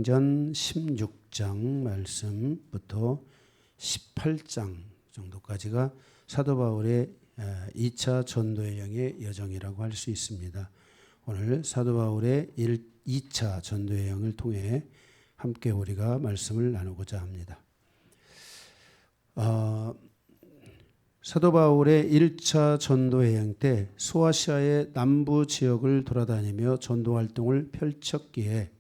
전 16장 말씀부터 18장 정도까지가 사도 바울의 2차 전도 여행의 여정이라고 할 수 있습니다. 오늘 사도 바울의 2차 전도 여행을 통해 함께 우리가 말씀을 나누고자 합니다. 사도 바울의 1차 전도 여행 때 소아시아의 남부 지역을 돌아다니며 전도 활동을 펼쳤기에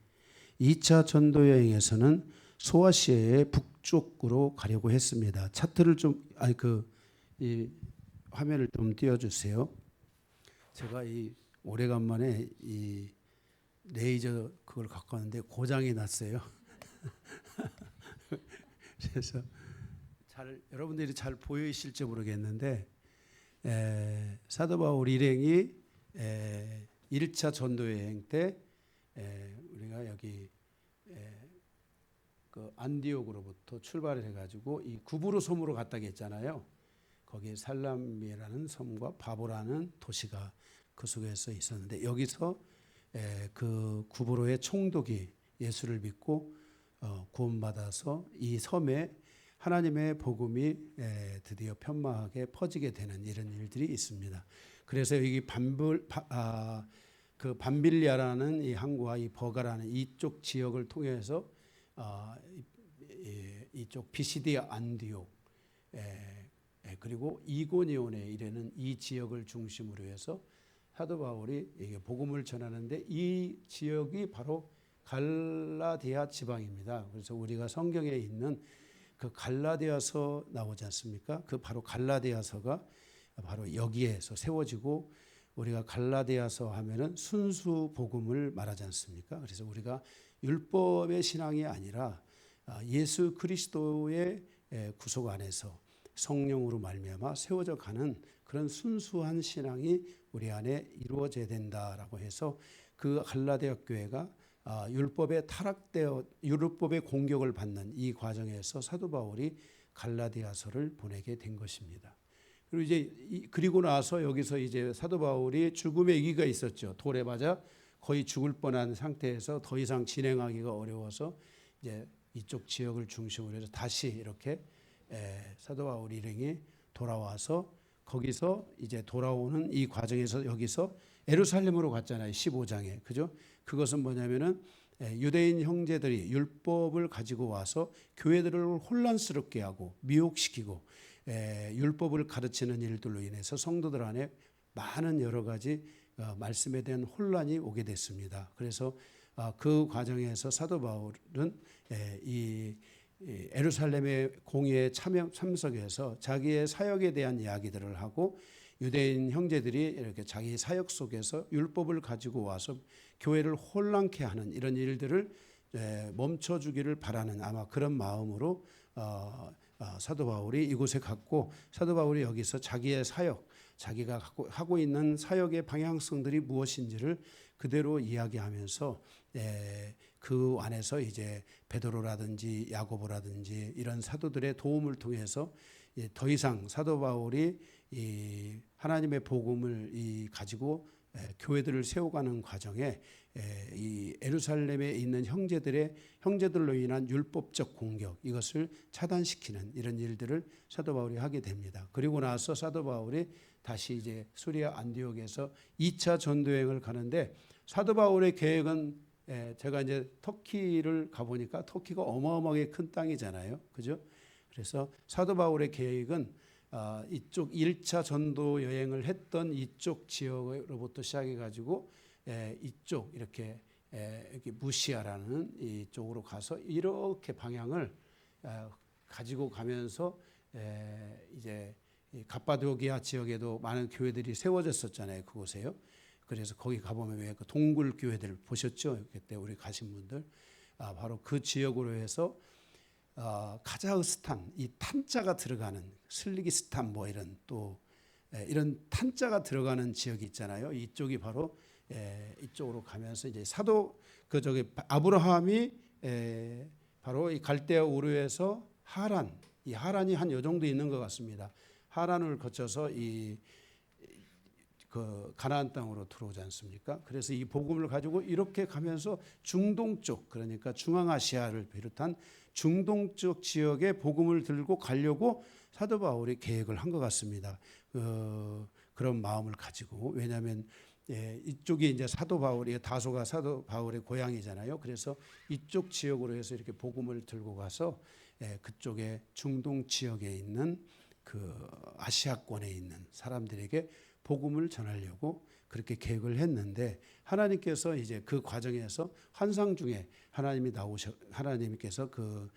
2차 전도 여행에서는 소아시아의 북쪽으로 가려고 했습니다. 차트를 이 화면을 좀 띄워주세요. 제가 오래간만에 이 레이저 그걸 갖고 왔는데 고장이 났어요. 그래서 여러분들이 잘 보이실지 모르겠는데 사도 바울 일행이 1차 전도 여행 때 우리가 여기 그 안디옥으로부터 출발을 해가지고 이 구브로 섬으로 갔다고 했잖아요. 거기에 살람이라는 섬과 바보라는 도시가 그 속에서 있었는데 여기서 그 구브로의 총독이 예수를 믿고 구원받아서 이 섬에 하나님의 복음이 드디어 편마하게 퍼지게 되는 이런 일들이 있습니다. 그래서 여기 밤빌리아라는 이 항구와 이 버가라는 이쪽 지역을 통해서 이쪽 비시디아 안디옥 그리고 이고니온에 이르는 이 지역을 중심으로 해서 사도 바울이 이게 복음을 전하는데 이 지역이 바로 갈라디아 지방입니다. 그래서 우리가 성경에 있는 그 갈라디아서 나오지 않습니까? 그 바로 갈라디아서가 바로 여기에서 세워지고 우리가 갈라디아서 하면은 순수 복음을 말하지 않습니까? 그래서 우리가 율법의 신앙이 아니라 예수 그리스도의 구속 안에서 성령으로 말미암아 세워져 가는 그런 순수한 신앙이 우리 안에 이루어져야 된다라고 해서 그 갈라디아 교회가 율법의 공격을 받는 이 과정에서 사도 바울이 갈라디아서를 보내게 된 것입니다. 그리고 나서 여기서 이제 사도 바울이 죽음의 위기가 있었죠. 돌에 맞아 거의 죽을 뻔한 상태에서 더 이상 진행하기가 어려워서 이제 이쪽 지역을 중심으로 해서 다시 이렇게 사도 바울 일행이 돌아와서 거기서 이제 돌아오는 이 과정에서 여기서 예루살렘으로 갔잖아요. 15장에. 그죠? 그것은 뭐냐면은 유대인 형제들이 율법을 가지고 와서 교회들을 혼란스럽게 하고 미혹시키고 율법을 가르치는 일들로 인해서 성도들 안에 많은 여러 가지 말씀에 대한 혼란이 오게 됐습니다. 그래서 그 과정에서 사도 바울은 이 예루살렘의 공의에 참석해서 자기의 사역에 대한 이야기들을 하고 유대인 형제들이 이렇게 자기 사역 속에서 율법을 가지고 와서 교회를 혼란케 하는 이런 일들을 멈춰주기를 바라는 아마 그런 마음으로 사도 바울이 이곳에 갔고 사도 바울이 여기서 자기의 사역, 자기가 하고 있는 사역의 방향성들이 무엇인지를 그대로 이야기하면서 그 안에서 이제 베드로라든지 야고보라든지 이런 사도들의 도움을 통해서 더 이상 사도 바울이 이 하나님의 복음을 가지고 교회들을 세워가는 과정에 이 예루살렘에 있는 형제들로 인한 율법적 공격 이것을 차단시키는 이런 일들을 사도 바울이 하게 됩니다. 그리고 나서 사도 바울이 다시 이제 수리아 안디옥에서 2차 전도여행을 가는데 사도 바울의 계획은 제가 이제 터키를 가보니까 터키가 어마어마하게 큰 땅이잖아요. 그죠? 그래서 사도 바울의 계획은 이쪽 1차 전도 여행을 했던 이쪽 지역으로부터 시작해가지고 이쪽 이렇게 무시아라는 이쪽으로 가서 이렇게 방향을 가지고 가면서 이제 갑바도기아 지역에도 많은 교회들이 세워졌었잖아요. 그곳에요. 그래서 거기 가보면 왜 그 동굴 교회들 보셨죠? 그때 우리 가신 분들 바로 그 지역으로 해서 카자흐스탄 이 탄자가 들어가는 슬리기스탄 뭐 이런 또 이런 탄자가 들어가는 지역이 있잖아요. 이쪽이 바로 이쪽으로 가면서 이제 아브라함이 바로 이 갈대아 우르에서 이 하란이 한 요 정도 있는 것 같습니다. 하란을 거쳐서 그 가나안 땅으로 들어오지 않습니까? 그래서 이 복음을 가지고 이렇게 가면서 중동 쪽, 그러니까 중앙아시아를 비롯한 중동 쪽 지역에 복음을 들고 가려고 사도 바울이 계획을 한 것 같습니다. 그런 마음을 가지고, 왜냐하면 이쪽이 이제 사도 바울이, 다소가 사도 바울의 고향이잖아요. 그래서 이쪽 지역으로 해서 이렇게 복음을 들고 가서 그쪽에 중동 지역에 있는 그 아시아권에 있는 사람들에게 복음을 전하려고 그렇게 계획을 했는데, 하나님께서 이제 그 과정에서 환상 중에 하나님께서 그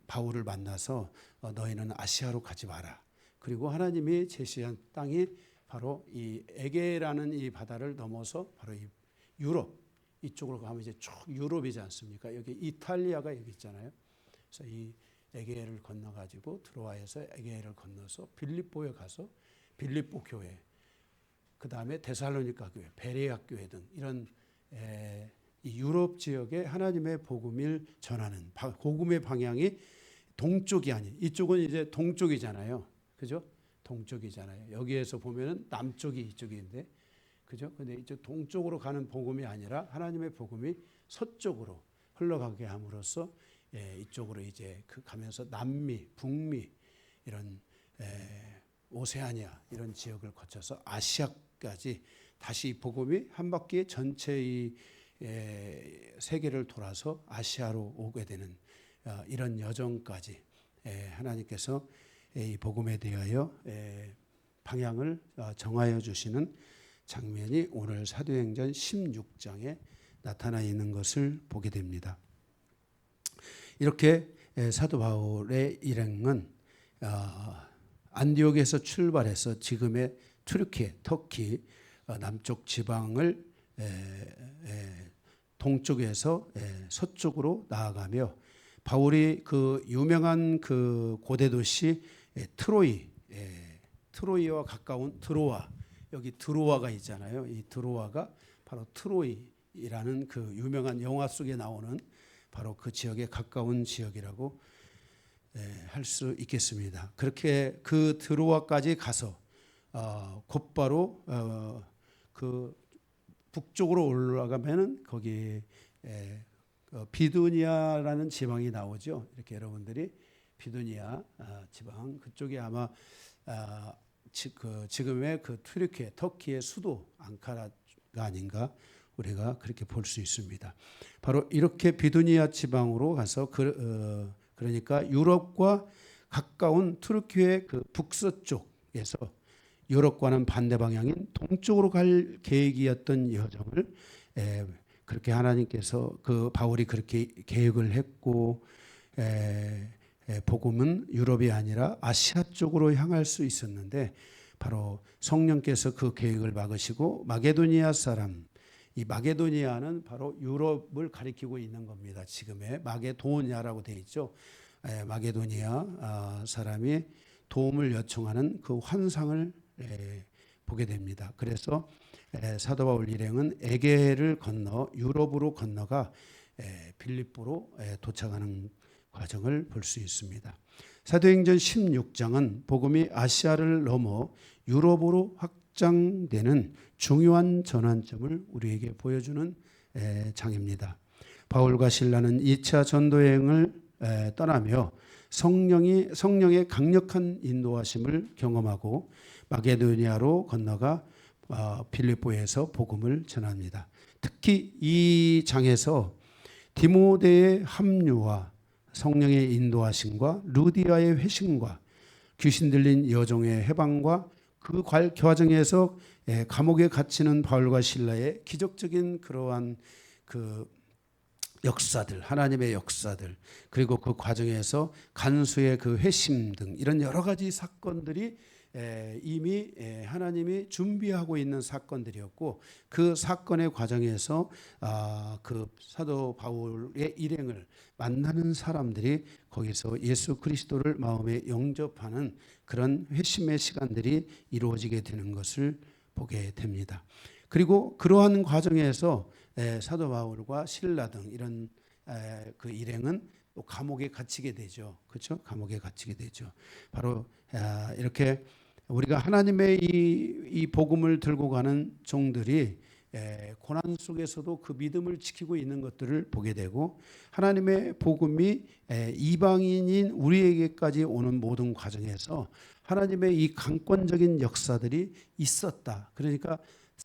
바울을 만나서 너희는 아시아로 가지 마라. 그리고 하나님이 제시한 땅이 바로 이 에게라는 이 바다를 넘어서 바로 이 유럽 이쪽으로 가면 이제 쭉 유럽이지 않습니까? 여기 이탈리아가 여기 있잖아요. 그래서 이 에게를 건너 가지고 트로아에서 에게를 건너서 빌립보에 가서 빌립보 교회, 그 다음에 데살로니가 교회, 베레아 교회 등 이런 이 유럽 지역에 하나님의 복음을 전하는 복음의 방향이 동쪽이 아닌, 이쪽은 이제 동쪽이잖아요, 그죠? 동쪽이잖아요. 여기에서 보면은 남쪽이 이쪽인데, 그죠? 근데 이쪽 동쪽으로 가는 복음이 아니라 하나님의 복음이 서쪽으로 흘러가게 함으로써 이쪽으로 이제 가면서 남미, 북미 이런 오세아니아 이런 지역을 거쳐서 아시아까지 다시 복음이 한 바퀴 전체 이 세계를 돌아서 아시아로 오게 되는 이런 여정까지 하나님께서 이 복음에 대하여 방향을 정하여 주시는 장면이 오늘 사도행전 16장에 나타나 있는 것을 보게 됩니다. 이렇게 사도 바울의 일행은 안디옥에서 출발해서 지금의 튀르키예, 터키 남쪽 지방을 동쪽에서 서쪽으로 나아가며, 바울이 그 유명한 그 고대 도시 트로이와 가까운 드로아, 여기 드로아가 있잖아요. 이 드로아가 바로 트로이라는 그 유명한 영화 속에 나오는 바로 그 지역에 가까운 지역이라고 할 수 있겠습니다. 그렇게 그 드로아까지 가서 곧바로 그 북쪽으로 올라가면은 거기 비두니아라는 지방이 나오죠. 이렇게 여러분들이 비두니아 지방, 그쪽이 아마 지금의 그 튀르키예, 터키의 수도 앙카라가 아닌가, 우리가 그렇게 볼 수 있습니다. 바로 이렇게 비두니아 지방으로 가서 그러니까 유럽과 가까운 튀르키예 그 북서쪽에서 유럽과는 반대 방향인 동쪽으로 갈 계획이었던 여정을 그렇게 하나님께서 그 바울이 그렇게 계획을 했고, 복음은 유럽이 아니라 아시아 쪽으로 향할 수 있었는데, 바로 성령께서 그 계획을 막으시고 마게도니아 사람, 이 마게도니아는 바로 유럽을 가리키고 있는 겁니다. 지금의 마게도니아라고 되어 있죠. 마게도니아 사람이 도움을 요청하는 그 환상을 보게 됩니다. 그래서 사도 바울 일행은 에게를 건너 유럽으로 건너가 빌립보로 도착하는 과정을 볼 수 있습니다. 사도행전 16장은 복음이 아시아를 넘어 유럽으로 확장되는 중요한 전환점을 우리에게 보여주는 장입니다. 바울과 실라는 2차 전도여행을 떠나며 성령의 강력한 인도하심을 경험하고 마게도니아로 건너가 빌립보에서 복음을 전합니다. 특히 이 장에서 디모데의 합류와 성령의 인도하심과 루디아의 회심과 귀신 들린 여종의 해방과 그 과정에서 감옥에 갇히는 바울과 실라의 기적적인 그러한 그 역사들, 하나님의 역사들, 그리고 그 과정에서 간수의 그 회심 등 이런 여러 가지 사건들이 이미 하나님이 준비하고 있는 사건들이었고, 그 사건의 과정에서 그 사도 바울의 일행을 만나는 사람들이 거기서 예수 그리스도를 마음에 영접하는 그런 회심의 시간들이 이루어지게 되는 것을 보게 됩니다. 그리고 그러한 과정에서 사도 바울과 실라 등 이런 그 일행은 또 감옥에 갇히게 되죠. 그렇죠? 감옥에 갇히게 되죠. 바로 이렇게 우리가 하나님의 이 복음을 들고 가는 종들이 고난 속에서도 그 믿음을 지키고 있는 것들을 보게 되고, 하나님의 복음이 이방인인 우리에게까지 오는 모든 과정에서 하나님의 이 강권적인 역사들이 있었다. 그러니까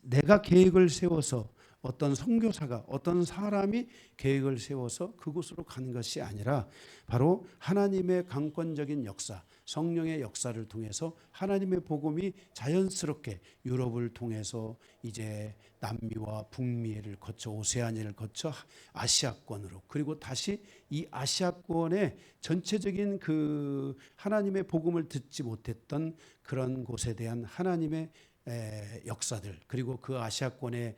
내가 계획을 세워서, 어떤 선교사가, 어떤 사람이 계획을 세워서 그곳으로 가는 것이 아니라 바로 하나님의 강권적인 역사, 성령의 역사를 통해서 하나님의 복음이 자연스럽게 유럽을 통해서 이제 남미와 북미를 거쳐 오세아니아를 거쳐 아시아권으로, 그리고 다시 이 아시아권의 전체적인 그 하나님의 복음을 듣지 못했던 그런 곳에 대한 하나님의 역사들, 그리고 그 아시아권에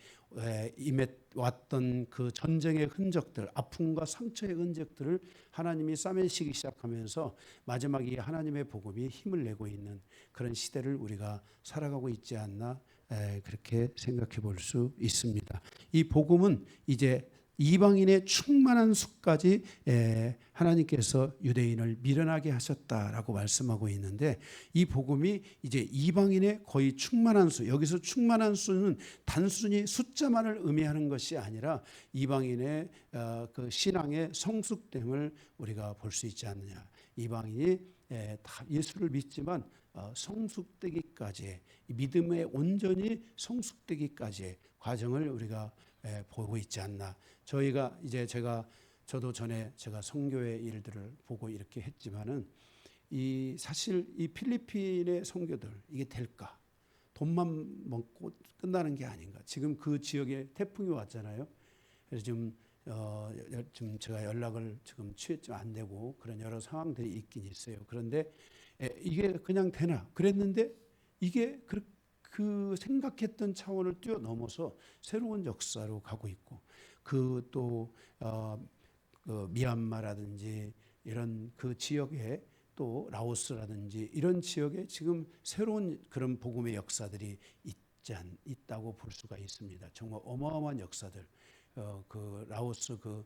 임해 왔던 그 전쟁의 흔적들, 아픔과 상처의 흔적들을 하나님이 싸매시기 시작하면서 마지막에 이 하나님의 복음이 힘을 내고 있는 그런 시대를 우리가 살아가고 있지 않나, 그렇게 생각해 볼 수 있습니다. 이 복음은 이제 이방인의 충만한 수까지 하나님께서 유대인을 미련하게 하셨다라고 말씀하고 있는데, 이 복음이 이제 이방인의 거의 충만한 수, 여기서 충만한 수는 단순히 숫자만을 의미하는 것이 아니라 이방인의 그 신앙의 성숙됨을 우리가 볼 수 있지 않느냐. 이방인이 다 예수를 믿지만 성숙되기까지의, 믿음에 온전히 성숙되기까지의 과정을 우리가 보고 있지 않나. 저도 전에 제가 선교의 일들을 보고 이렇게 했지만은, 사실 이 필리핀의 선교들 이게 될까? 돈만 먹고 끝나는 게 아닌가? 지금 그 지역에 태풍이 왔잖아요. 그래서 지금 제가 연락을 지금 취했지만 안 되고 그런 여러 상황들이 있긴 있어요. 그런데 이게 그냥 되나? 그랬는데 이게 그 생각했던 차원을 뛰어넘어서 새로운 역사로 가고 있고, 그 미얀마라든지 이런 그 지역에, 또 라오스라든지 이런 지역에 지금 새로운 그런 복음의 역사들이 있다고 볼 수가 있습니다. 정말 어마어마한 역사들. 그 라오스 그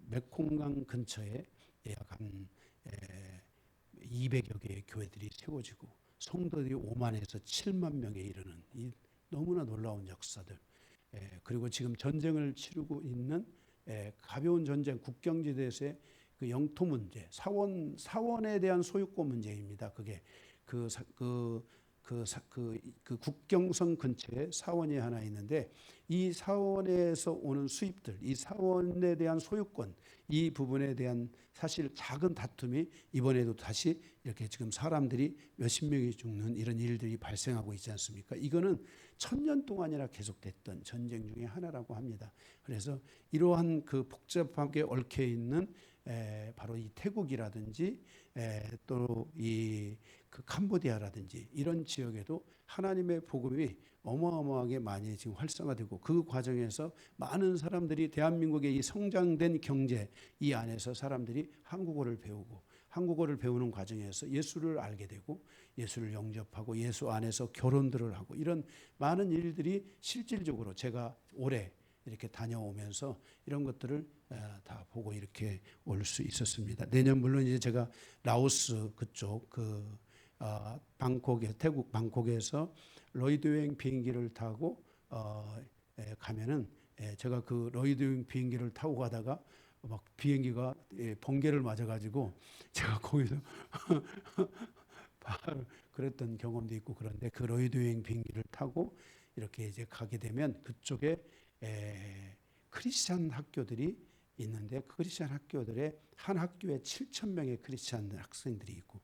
메콩강 근처에 약 한 200여 개의 교회들이 세워지고 성도들이 5만에서 7만 명에 이르는 이 너무나 놀라운 역사들. 그리고 지금 전쟁을 치르고 있는 가벼운 전쟁, 국경지대에서의 그 영토 문제, 사원에 대한 소유권 문제입니다. 그게 그 국경선 근처에 사원이 하나 있는데, 이 사원에서 오는 수입들, 이 사원에 대한 소유권, 이 부분에 대한 사실 작은 다툼이 이번에도 다시 이렇게 지금 사람들이 몇십 명이 죽는 이런 일들이 발생하고 있지 않습니까? 이거는 1000년 동안이나 계속됐던 전쟁 중에 하나라고 합니다. 그래서 이러한 그 복잡하게 얽혀 있는 바로 이 태국이라든지 또 이 그 캄보디아라든지 이런 지역에도 하나님의 복음이 어마어마하게 많이 지금 활성화되고, 그 과정에서 많은 사람들이 대한민국의 이 성장된 경제 이 안에서 사람들이 한국어를 배우고, 한국어를 배우는 과정에서 예수를 알게 되고, 예수를 영접하고 예수 안에서 결혼들을 하고, 이런 많은 일들이 실질적으로 제가 올해 이렇게 다녀오면서 이런 것들을 다 보고 이렇게 올 수 있었습니다. 내년 물론 이제 제가 라오스 그쪽 태국 방콕에서 로이드행 비행기를 타고 가면은, 제가 그 로이드행 비행기를 타고 가다가 막 비행기가 번개를 맞아가지고 제가 거기서 바로 그랬던 경험도 있고, 그런데 그 로이드행 비행기를 타고 이렇게 이제 가게 되면 그쪽에 크리스찬 학교들이 있는데, 그 크리스찬 학교들의 한 학교에 7,000명의 크리스찬 학생들이 있고,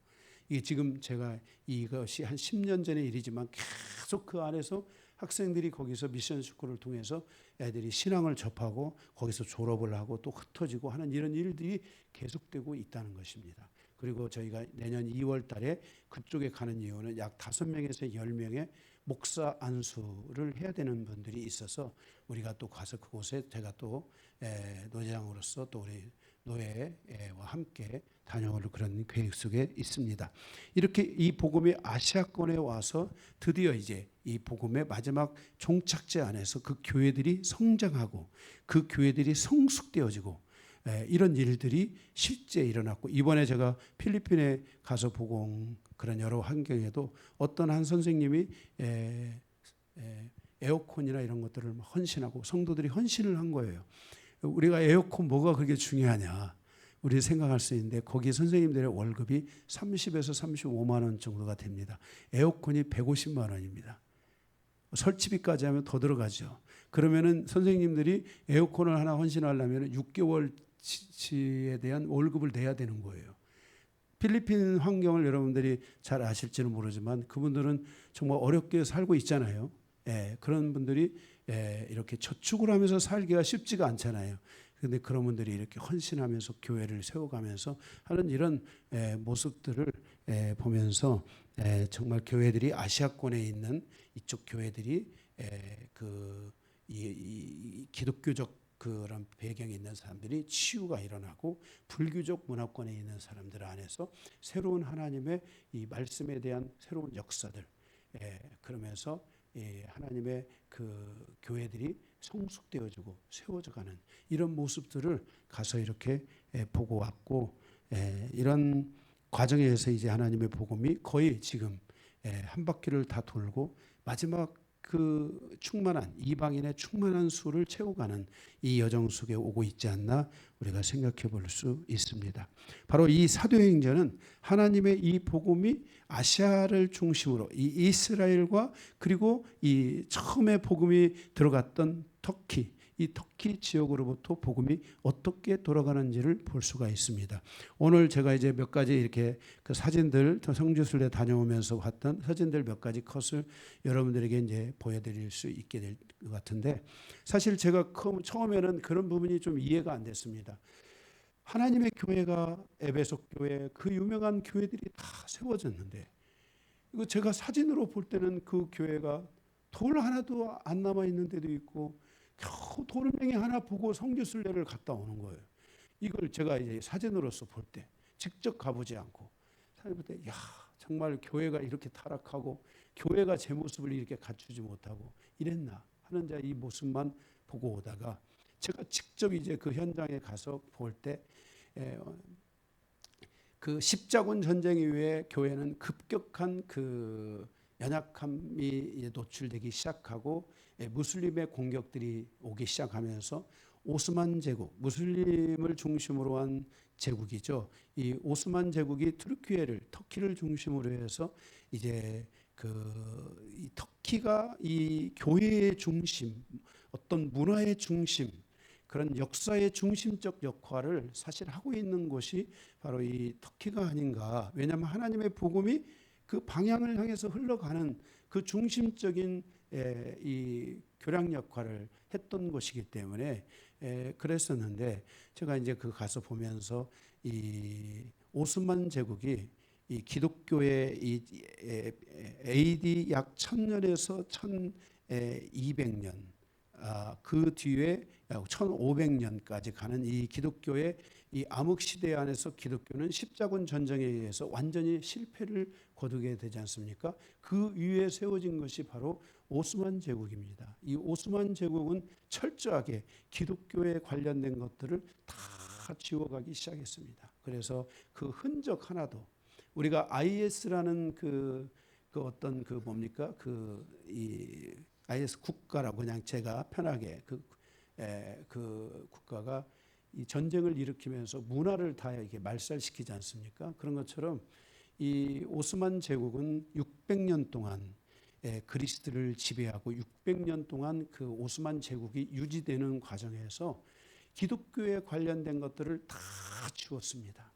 이게 지금 제가 이것이 한 10년 전의 일이지만 계속 그 안에서 학생들이 거기서 미션 스쿨을 통해서 애들이 신앙을 접하고 거기서 졸업을 하고 또 흩어지고 하는 이런 일들이 계속되고 있다는 것입니다. 그리고 저희가 내년 2월 달에 그쪽에 가는 이유는 약 5명에서 10명의 목사 안수를 해야 되는 분들이 있어서, 우리가 또 가서 그곳에 제가 또 노회장으로서 또 우리 노회와 함께 다녀올 그런 계획 속에 있습니다. 이렇게 이 복음이 아시아권에 와서 드디어 이제 이 복음의 마지막 종착지 안에서 그 교회들이 성장하고 그 교회들이 성숙되어지고, 이런 일들이 실제 일어났고, 이번에 제가 필리핀에 가서 보고 온 그런 여러 환경에도 어떤 한 선생님이 에어컨이나 이런 것들을 헌신하고 성도들이 헌신을 한 거예요. 우리가 에어컨 뭐가 그렇게 중요하냐 우리 생각할 수 있는데, 거기 선생님들의 월급이 30에서 35만 원 정도가 됩니다. 에어컨이 150만 원입니다. 설치비까지 하면 더 들어가죠. 그러면은 선생님들이 에어컨을 하나 헌신하려면 6개월치에 대한 월급을 내야 되는 거예요. 필리핀 환경을 여러분들이 잘 아실지는 모르지만 그분들은 정말 어렵게 살고 있잖아요. 그런 분들이 이렇게 저축을 하면서 살기가 쉽지가 않잖아요. 그런데 그런 분들이 이렇게 헌신하면서 교회를 세워가면서 하는 이런 모습들을 보면서 정말 교회들이 아시아권에 있는 이쪽 교회들이 이 기독교적 그런 배경에 있는 사람들이 치유가 일어나고, 불교적 문화권에 있는 사람들 안에서 새로운 하나님의 이 말씀에 대한 새로운 역사들, 그러면서 하나님의 그 교회들이 성숙되어지고 세워져가는 이런 모습들을 가서 이렇게 보고 왔고, 이런 과정에서 이제 하나님의 복음이 거의 지금 한 바퀴를 다 돌고 마지막 그 충만한 이방인의 충만한 수를 채워가는 이 여정 속에 오고 있지 않나 우리가 생각해 볼 수 있습니다. 바로 이 사도행전은 하나님의 이 복음이 아시아를 중심으로 이 이스라엘과, 그리고 이 처음에 복음이 들어갔던 터키, 이 터키 지역으로부터 복음이 어떻게 돌아가는지를 볼 수가 있습니다. 오늘 제가 이제 몇 가지 이렇게 그 사진들, 성지순례 다녀오면서 봤던 사진들 몇 가지 컷을 여러분들에게 이제 보여드릴 수 있게 될 것 같은데, 사실 제가 처음에는 그런 부분이 좀 이해가 안 됐습니다. 하나님의 교회가 에베소 교회, 그 유명한 교회들이 다 세워졌는데, 이거 제가 사진으로 볼 때는 그 교회가 돌 하나도 안 남아 있는 데도 있고, 겨우 돌멩이 하나 보고 성지순례를 갔다 오는 거예요. 이걸 제가 이제 사진으로서 볼 때, 직접 가보지 않고 사진 볼 때, 야, 정말 교회가 이렇게 타락하고 교회가 제 모습을 이렇게 갖추지 못하고 이랬나 하는 자 이 모습만 보고 오다가, 제가 직접 이제 그 현장에 가서 볼 때, 그 십자군 전쟁 이후에 교회는 급격한 그 연약함이 노출되기 시작하고, 무슬림의 공격들이 오기 시작하면서 오스만 제국, 무슬림을 중심으로 한 제국이죠. 이 오스만 제국이 터키를 중심으로 해서 이제 이 터키가 이 교회의 중심, 어떤 문화의 중심, 그런 역사의 중심적 역할을 사실 하고 있는 곳이 바로 이 터키가 아닌가. 왜냐하면 하나님의 복음이 그 방향을 향해서 흘러가는 그 중심적인 이 교량 역할을 했던 곳이기 때문에 그랬었는데, 제가 이제 그 가서 보면서 이 오스만 제국이 이 기독교의 이 AD 약 1000년에서 1200년, 그 뒤에 1500년까지 가는 이 기독교의 이 암흑 시대 안에서 기독교는 십자군 전쟁에 의해서 완전히 실패를 거두게 되지 않습니까? 그 위에 세워진 것이 바로 오스만 제국입니다. 이 오스만 제국은 철저하게 기독교에 관련된 것들을 다 지워가기 시작했습니다. 그래서 그 흔적 하나도, 우리가 IS라는 그 어떤 그 뭡니까? 이 IS 국가라고 그냥 제가 편하게 그 국가가 이 전쟁을 일으키면서 문화를 다 이렇게 말살시키지 않습니까? 그런 것처럼 이 오스만 제국은 600년 동안 그리스를 지배하고 600년 동안 그 오스만 제국이 유지되는 과정에서 기독교에 관련된 것들을 다 지웠습니다.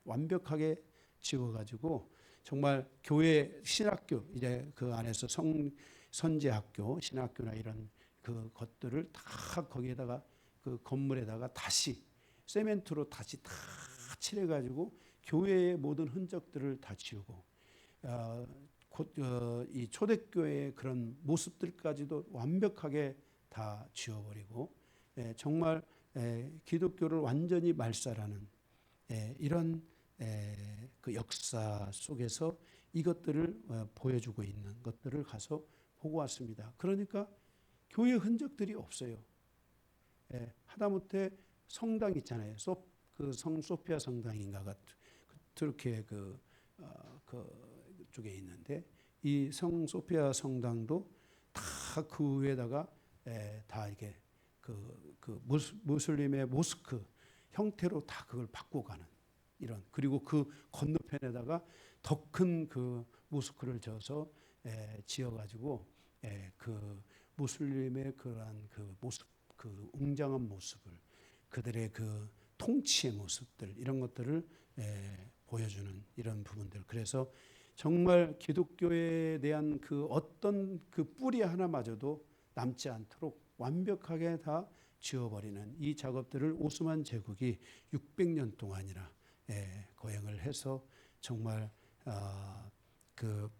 완벽하게 지워가지고 정말 교회 신학교, 이제 그 안에서 선제학교, 신학교나 이런 그 것들을 다 거기에다가 그 건물에다가 다시 세멘트로 다시 다 칠해가지고 교회의 모든 흔적들을 다 지우고, 이 초대교회의 그런 모습들까지도 완벽하게 다 지워버리고, 정말 기독교를 완전히 말살하는 이런 그 역사 속에서 이것들을 보여주고 있는 것들을 가서 보고 왔습니다. 그러니까 교회 흔적들이 없어요. 하다못해 성당 있잖아요. 성 소피아 성당인가가 터키의 그 쪽에 있는데 이 성 소피아 성당도 다 그 위에다가 다 이게 그 무슬림의 모스크 형태로 다 그걸 바꿔가는 이런, 그리고 그 건너편에다가 더 큰 그 모스크를 지어가지고 그 무슬림의 그러한 그 모습, 그 웅장한 모습을, 그들의 그 통치의 모습들, 이런 것들을 보여주는 이런 부분들. 그래서 정말 기독교에 대한 그 어떤 그 뿌리 하나마저도 남지 않도록 완벽하게 다 지워버리는 이 작업들을 오스만 제국이 600년 동안이나 거행을 해서 정말 그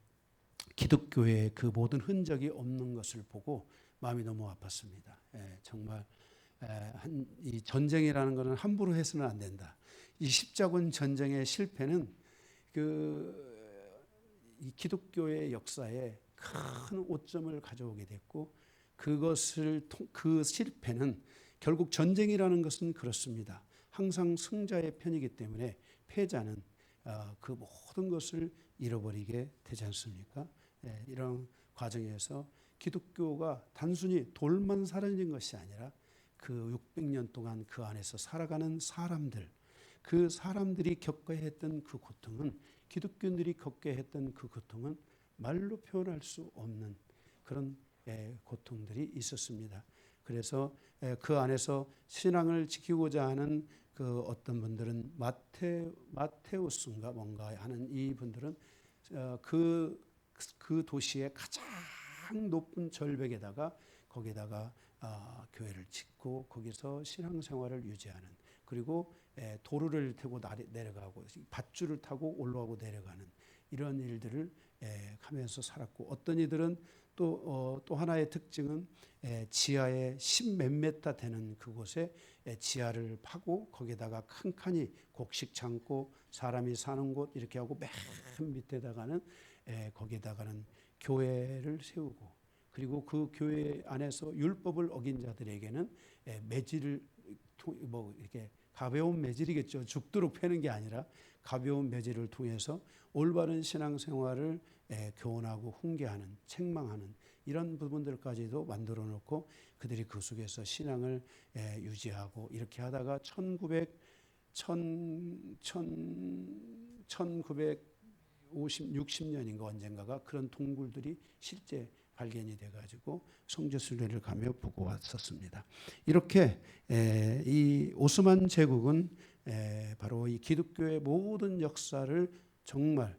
기독교의 그 모든 흔적이 없는 것을 보고 마음이 너무 아팠습니다. 정말 이 전쟁이라는 것은 함부로 해서는 안 된다. 이 십자군 전쟁의 실패는 이 기독교의 역사에 큰 오점을 가져오게 됐고, 그 실패는 결국 전쟁이라는 것은 그렇습니다. 항상 승자의 편이기 때문에 패자는 그 모든 것을 잃어버리게 되지 않습니까? 이런 과정에서 기독교가 단순히 돌만 사라진 것이 아니라 그 600년 동안 그 안에서 살아가는 사람들, 그 사람들이 겪어야 했던 그 고통은, 기독교인들이 겪어야 했던 그 고통은 말로 표현할 수 없는 그런 고통들이 있었습니다. 그래서 그 안에서 신앙을 지키고자 하는 그 어떤 분들은 마테우스인가 뭔가 하는 이 분들은 그 도시의 가장 높은 절벽에다가 거기다가 교회를 짓고 거기서 신앙생활을 유지하는, 그리고 도로를 타고 내려가고 밧줄을 타고 올라가고 내려가는 이런 일들을 하면서 살았고, 어떤 이들은 또 하나의 특징은 지하에 10몇 미터 되는 그곳에 지하를 파고 거기다가 칸칸이 곡식 창고, 사람이 사는 곳 이렇게 하고 맨 밑에다가는 거기다가는 교회를 세우고, 그리고 그 교회 안에서 율법을 어긴 자들에게는 매질을 뭐 이렇게 가벼운 매질이겠죠. 죽도록 패는 게 아니라 가벼운 매질을 통해서 올바른 신앙생활을 교훈하고 훈계하는, 책망하는 이런 부분들까지도 만들어 놓고 그들이 그 속에서 신앙을 유지하고 이렇게 하다가 1960년인가 언젠가가 그런 동굴들이 실제 발견이 돼가지고 성지순례를 가며 보고 왔었습니다. 이렇게 이 오스만 제국은 바로 이 기독교의 모든 역사를 정말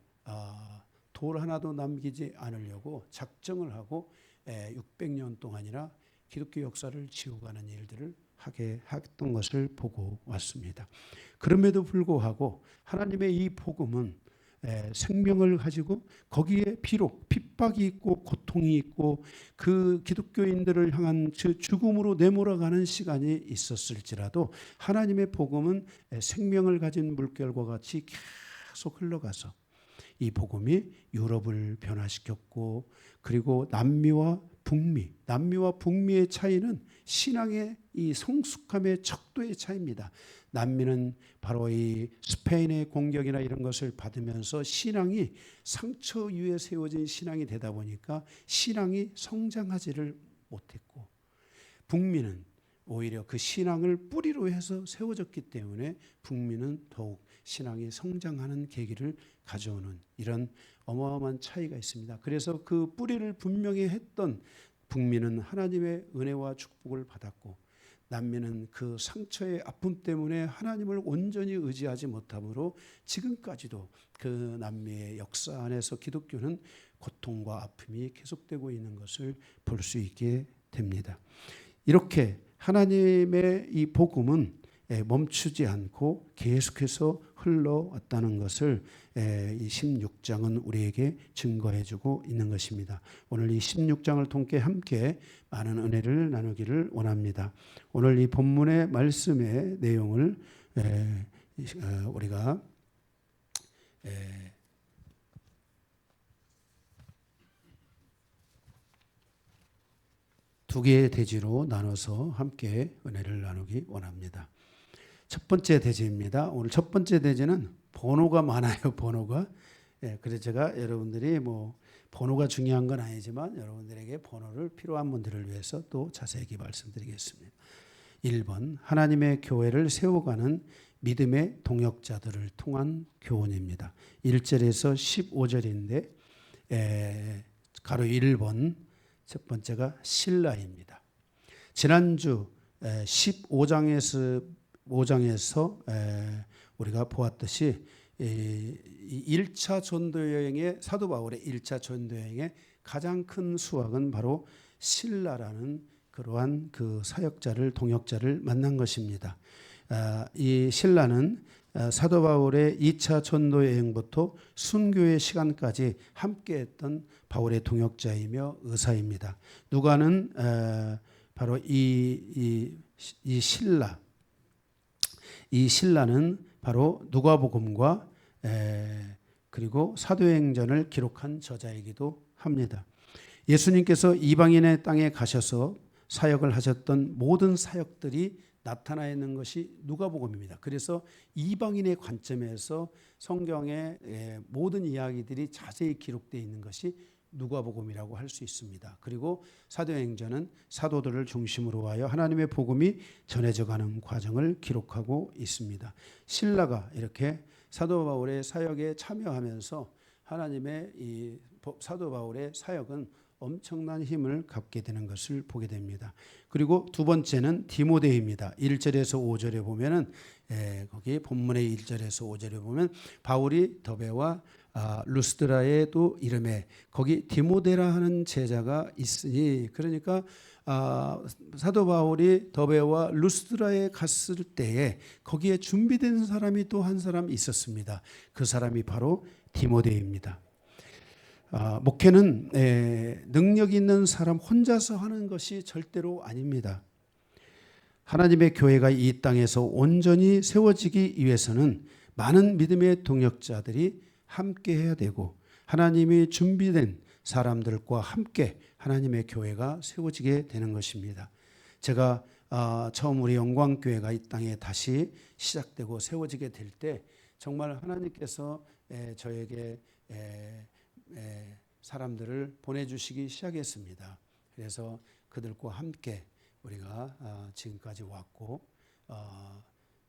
돌 하나도 남기지 않으려고 작정을 하고 600년 동안이나 기독교 역사를 지워가는 일들을 하게 했던 것을 보고 왔습니다. 그럼에도 불구하고 하나님의 이 복음은 생명을 가지고 거기에 비록 핍박이 있고 고통이 있고 그 기독교인들을 향한 죽음으로 내몰아가는 시간이 있었을지라도 하나님의 복음은 생명을 가진 물결과 같이 계속 흘러가서 이 복음이 유럽을 변화시켰고, 그리고 남미와 북미의 차이는 신앙의 이 성숙함의 척도의 차이입니다. 남미는 바로 이 스페인의 공격이나 이런 것을 받으면서 신앙이 상처 위에 세워진 신앙이 되다 보니까 신앙이 성장하지를 못했고, 북미는 오히려 그 신앙을 뿌리로 해서 세워졌기 때문에 북미는 더욱 신앙이 성장하는 계기를 가져오는 이런 어마어마한 차이가 있습니다. 그래서 그 뿌리를 분명히 했던 북미는 하나님의 은혜와 축복을 받았고, 남미는 그 상처의 아픔 때문에 하나님을 온전히 의지하지 못함으로 지금까지도 그 남미의 역사 안에서 기독교는 고통과 아픔이 계속되고 있는 것을 볼 수 있게 됩니다. 이렇게 하나님의 이 복음은 멈추지 않고 계속해서 흘러왔다는 것을 이 16장은 우리에게 증거해주고 있는 것입니다. 오늘 이 16장을 통해 함께 많은 은혜를 나누기를 원합니다. 오늘 이 본문의 말씀의 내용을 우리가 두 개의 대지로 나눠서 함께 은혜를 나누기 원합니다. 첫 번째 대지입니다. 오늘 첫 번째 대지는 번호가 많아요. 번호가. 예, 그래서 제가 여러분들이 뭐 번호가 중요한 건 아니지만 여러분들에게 번호를 필요한 분들을 위해서 또 자세히 말씀드리겠습니다. 1번 하나님의 교회를 세워가는 믿음의 동역자들을 통한 교훈입니다. 1절에서 15절인데 가로 1번 첫 번째가 신라입니다. 지난주 15장에서 우리가 보았듯이 1차 전도여행의 사도 바울의 1차 전도여행의 가장 큰 수확은 바로 신라라는 그러한 그 사역자를 동역자를 만난 것입니다. 이 신라는 사도 바울의 2차 전도 여행부터 순교의 시간까지 함께했던 바울의 동역자이며 의사입니다. 누가는 바로 이 신라는 바로 누가복음과 그리고 사도행전을 기록한 저자이기도 합니다. 예수님께서 이방인의 땅에 가셔서 사역을 하셨던 모든 사역들이 나타나 있는 것이 누가복음입니다. 그래서 이방인의 관점에서 성경의 모든 이야기들이 자세히 기록되어 있는 것이 누가복음이라고 할 수 있습니다. 그리고 사도행전은 사도들을 중심으로 하여 하나님의 복음이 전해져가는 과정을 기록하고 있습니다. 신라가 이렇게 사도 바울의 사역에 참여하면서 하나님의 이 사도 바울의 사역은 엄청난 힘을 갖게 되는 것을 보게 됩니다. 그리고 두 번째는 디모데입니다. 1절에서 5절에 보면은 거기 본문의 1절에서 5절에 보면 바울이 더베와 루스드라에도 이름에 거기 디모데라 하는 제자가 있으니, 그러니까 사도 바울이 더베와 루스드라에 갔을 때에 거기에 준비된 사람이 또 한 사람 있었습니다. 그 사람이 바로 디모데입니다. 목회는 능력 있는 사람 혼자서 하는 것이 절대로 아닙니다. 하나님의 교회가 이 땅에서 온전히 세워지기 위해서는 많은 믿음의 동역자들이 함께 해야 되고 하나님이 준비된 사람들과 함께 하나님의 교회가 세워지게 되는 것입니다. 제가 처음 우리 영광교회가 이 땅에 다시 시작되고 세워지게 될 때 정말 하나님께서 저에게 사람들을 보내주시기 시작했습니다. 그래서 그들과 함께 우리가 지금까지 왔고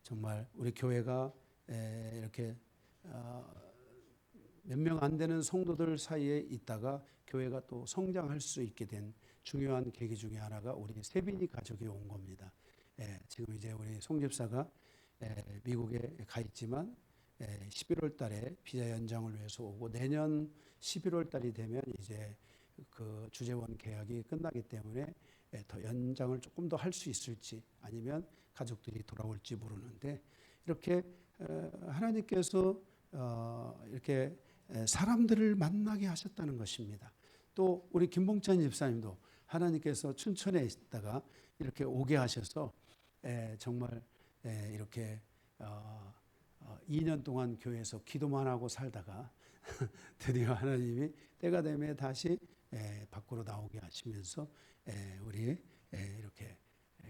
정말 우리 교회가 이렇게 몇 명 안 되는 성도들 사이에 있다가 교회가 또 성장할 수 있게 된 중요한 계기 중에 하나가 우리 세빈이 가족이 온 겁니다. 지금 이제 우리 송 집사가 미국에 가 있지만 11월 달에 비자 연장을 위해서 오고 내년 11월 달이 되면 이제 그 주재원 계약이 끝나기 때문에 더 연장을 조금 더 할 수 있을지 아니면 가족들이 돌아올지 모르는데 이렇게 하나님께서 이렇게 사람들을 만나게 하셨다는 것입니다. 또 우리 김봉찬 집사님도 하나님께서 춘천에 있다가 이렇게 오게 하셔서 정말 이렇게 2년 동안 교회에서 기도만 하고 살다가 드디어 하나님이 때가 되면 다시 밖으로 나오게 하시면서 우리 이렇게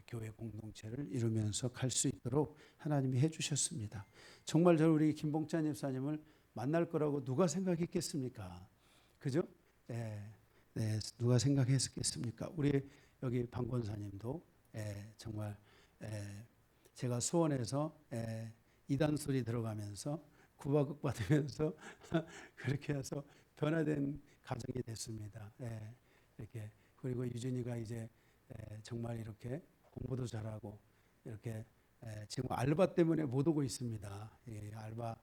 교회 공동체를 이루면서 갈 수 있도록 하나님이 해주셨습니다. 정말 저 우리 김봉찬 집사님을 만날 거라고 누가 생각했겠습니까? 그죠? 누가 생각했겠습니까? 우리 여기 방 권사님도 정말 제가 수원에서 이단 소리 들어가면서 구박을 받으면서 그렇게 해서 변화된 가정이 됐습니다. 이렇게 그리고 유진이가 이제 정말 이렇게 공부도 잘하고 이렇게 지금 알바 때문에 못 오고 있습니다. 알바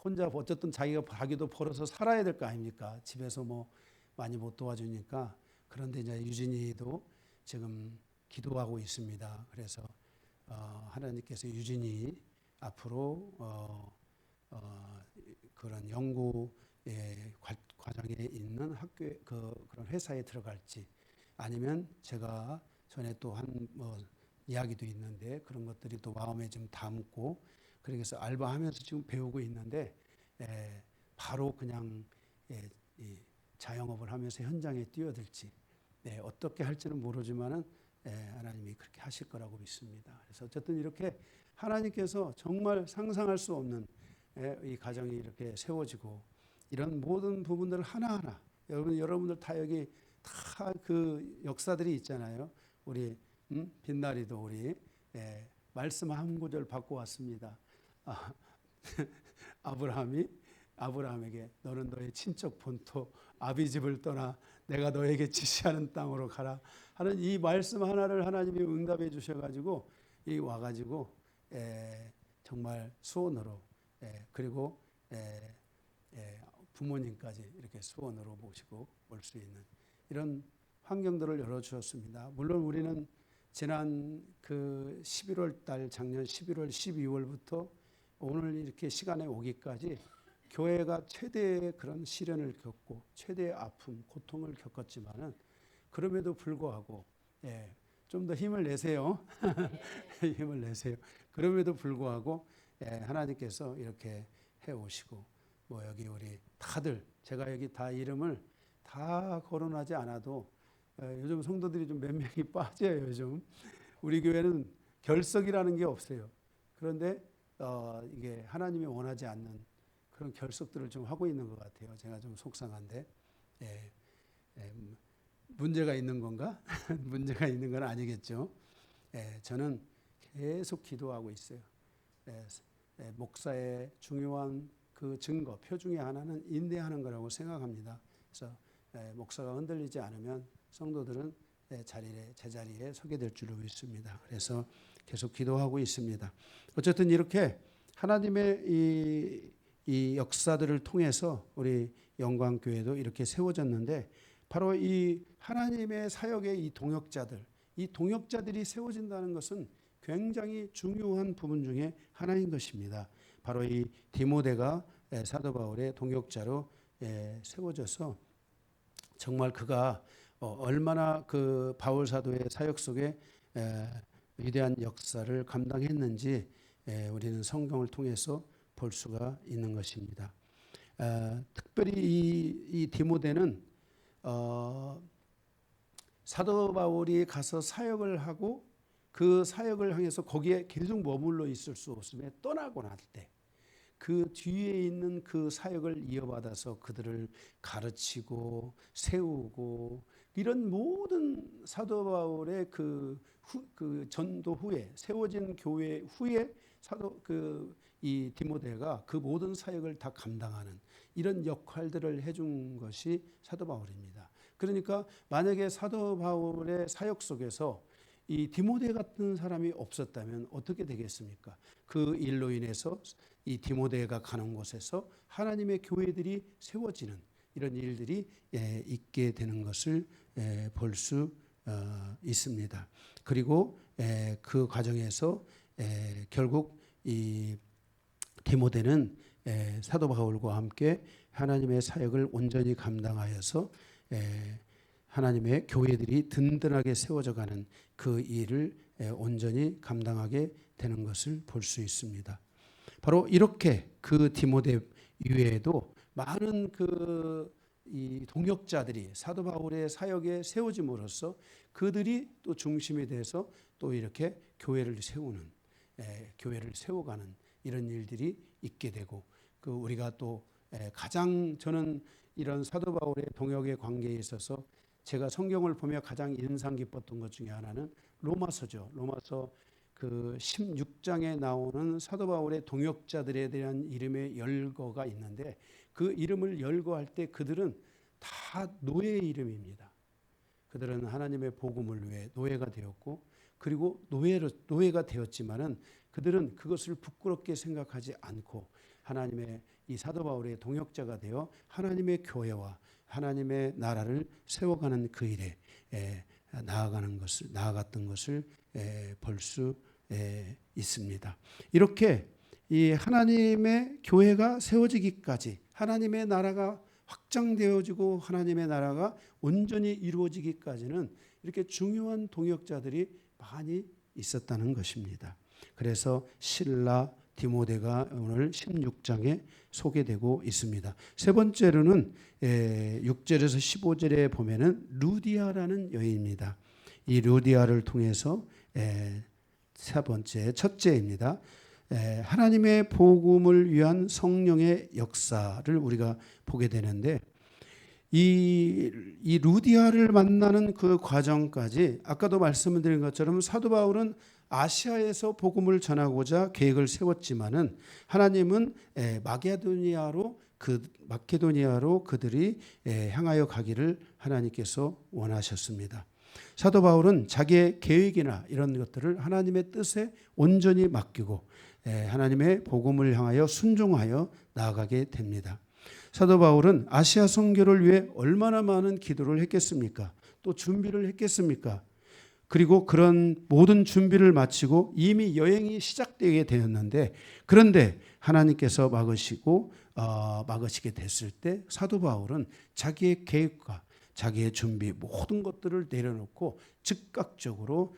혼자 어쨌든 자기가 가기도 벌어서 살아야 될 거 아닙니까? 집에서 뭐 많이 못 도와주니까. 그런데 이제 유진이도 지금 기도하고 있습니다. 그래서 하나님께서 유진이 앞으로 그런 연구의 과정에 있는 학교에 그런 회사에 들어갈지 아니면 제가 전에 또 한 뭐 이야기도 있는데 그런 것들이 또 마음에 좀 담고 그래서 알바하면서 지금 배우고 있는데 바로 그냥 이 자영업을 하면서 현장에 뛰어들지 어떻게 할지는 모르지만은 하나님이 그렇게 하실 거라고 믿습니다. 그래서 어쨌든 이렇게 하나님께서 정말 상상할 수 없는 이 가정이 이렇게 세워지고 이런 모든 부분들 하나하나 여러분들 다 여기 다 그 역사들이 있잖아요. 우리 빛나리도 우리 말씀 한 구절 받고 왔습니다. 아브라함에게 너는 너의 친척 본토 아비집을 떠나 내가 너에게 지시하는 땅으로 가라 하는 이 말씀 하나를 하나님이 응답해 주셔가지고 이 와가지고 정말 수원으로 그리고 부모님까지 이렇게 수원으로 모시고 올 수 있는 이런 환경들을 열어주셨습니다. 물론 우리는 지난 그 11월 달 작년 11월 12월부터 오늘 이렇게 시간에 오기까지 교회가 최대의 그런 시련을 겪고 최대의 아픔, 고통을 겪었지만은 그럼에도 불구하고 좀 더 힘을 내세요. 힘을 내세요. 그럼에도 불구하고 하나님께서 이렇게 해오시고 뭐 여기 우리 다들 제가 여기 다 이름을 다 거론하지 않아도 요즘 성도들이 좀 몇 명이 빠져요. 요즘 우리 교회는 결석이라는 게 없어요. 그런데 이게 하나님이 원하지 않는 그런 결석들을 좀 하고 있는 것 같아요. 제가 좀 속상한데 문제가 있는 건가? 문제가 있는 건 아니겠죠. 저는 계속 기도하고 있어요. 목사의 중요한 그 증거, 표 중에 하나는 인내하는 거라고 생각합니다. 그래서 목사가 흔들리지 않으면 성도들은 제자리에 서게 될 줄로 믿습니다. 그래서 계속 기도하고 있습니다. 어쨌든 이렇게 하나님의 이 역사들을 통해서 우리 영광교회도 이렇게 세워졌는데 바로 이 하나님의 사역의 이 동역자들이 세워진다는 것은 굉장히 중요한 부분 중에 하나인 것입니다. 바로 이 디모데가 사도 바울의 동역자로 세워져서 정말 그가 얼마나 그 바울 사도의 사역 속에 위대한 역사를 감당했는지 우리는 성경을 통해서 볼 수가 있는 것입니다. 특별히 이 디모데는 사도 바울이 가서 사역을 하고 그 사역을 향해서 거기에 계속 머물러 있을 수 없음에 떠나고 날 때 그 뒤에 있는 그 사역을 이어받아서 그들을 가르치고 세우고 이런 모든 사도 바울의 그 전도 후에 세워진 교회 후에 이 디모데가 그 모든 사역을 다 감당하는 이런 역할들을 해준 것이 사도 바울입니다. 그러니까 만약에 사도 바울의 사역 속에서 이 디모데 같은 사람이 없었다면 어떻게 되겠습니까? 그 일로 인해서 이 디모데가 가는 곳에서 하나님의 교회들이 세워지는 이런 일들이 있게 되는 것을 볼 수 있습니다. 그리고 그 과정에서 결국 이 디모데는 사도 바울과 함께 하나님의 사역을 온전히 감당하여서 하나님의 교회들이 든든하게 세워져가는 그 일을 온전히 감당하게 되는 것을 볼 수 있습니다. 바로 이렇게 그 디모데 이외에도 많은 이 동역자들이 사도 바울의 사역에 세워짐으로써 그들이 또 중심이 돼서 또 이렇게 교회를 세워가는 이런 일들이 있게 되고 우리가 또 가장 저는 이런 사도 바울의 동역의 관계에 있어서 제가 성경을 보며 가장 인상 깊었던 것 중에 하나는 로마서죠. 로마서 그 16장에 나오는 사도 바울의 동역자들에 대한 이름의 열거가 있는데 그 이름을 열거할 때 그들은 다 노예의 이름입니다. 그들은 하나님의 복음을 위해 노예가 되었고 그리고 노예가 되었지만은 그들은 그것을 부끄럽게 생각하지 않고 하나님의 이 사도 바울의 동역자가 되어 하나님의 교회와 하나님의 나라를 세워가는 그 일에 나아갔던 것을 볼 수 있습니다. 이렇게 이 하나님의 교회가 세워지기까지 하나님의 나라가 확장되어지고 하나님의 나라가 온전히 이루어지기까지는 이렇게 중요한 동역자들이 많이 있었다는 것입니다. 그래서 실라, 디모데가 오늘 16장에 소개되고 있습니다. 세 번째로는 6절에서 15절에 보면은 루디아라는 여인입니다. 이 루디아를 통해서 첫째입니다. 하나님의 복음을 위한 성령의 역사를 우리가 보게 되는데, 이 루디아를 만나는 그 과정까지 아까도 말씀을 드린 것처럼 사도 바울은 아시아에서 복음을 전하고자 계획을 세웠지만은 하나님은 마케도니아로 그들이 향하여 가기를 하나님께서 원하셨습니다. 사도 바울은 자기의 계획이나 이런 것들을 하나님의 뜻에 온전히 맡기고 하나님의 복음을 향하여 순종하여 나아가게 됩니다. 사도 바울은 아시아 선교를 위해 얼마나 많은 기도를 했겠습니까? 또 준비를 했겠습니까? 그리고 그런 모든 준비를 마치고 이미 여행이 시작되게 되었는데, 그런데 하나님께서 막으시게 됐을 때 사도 바울은 자기의 계획과 자기의 준비 모든 것들을 내려놓고 즉각적으로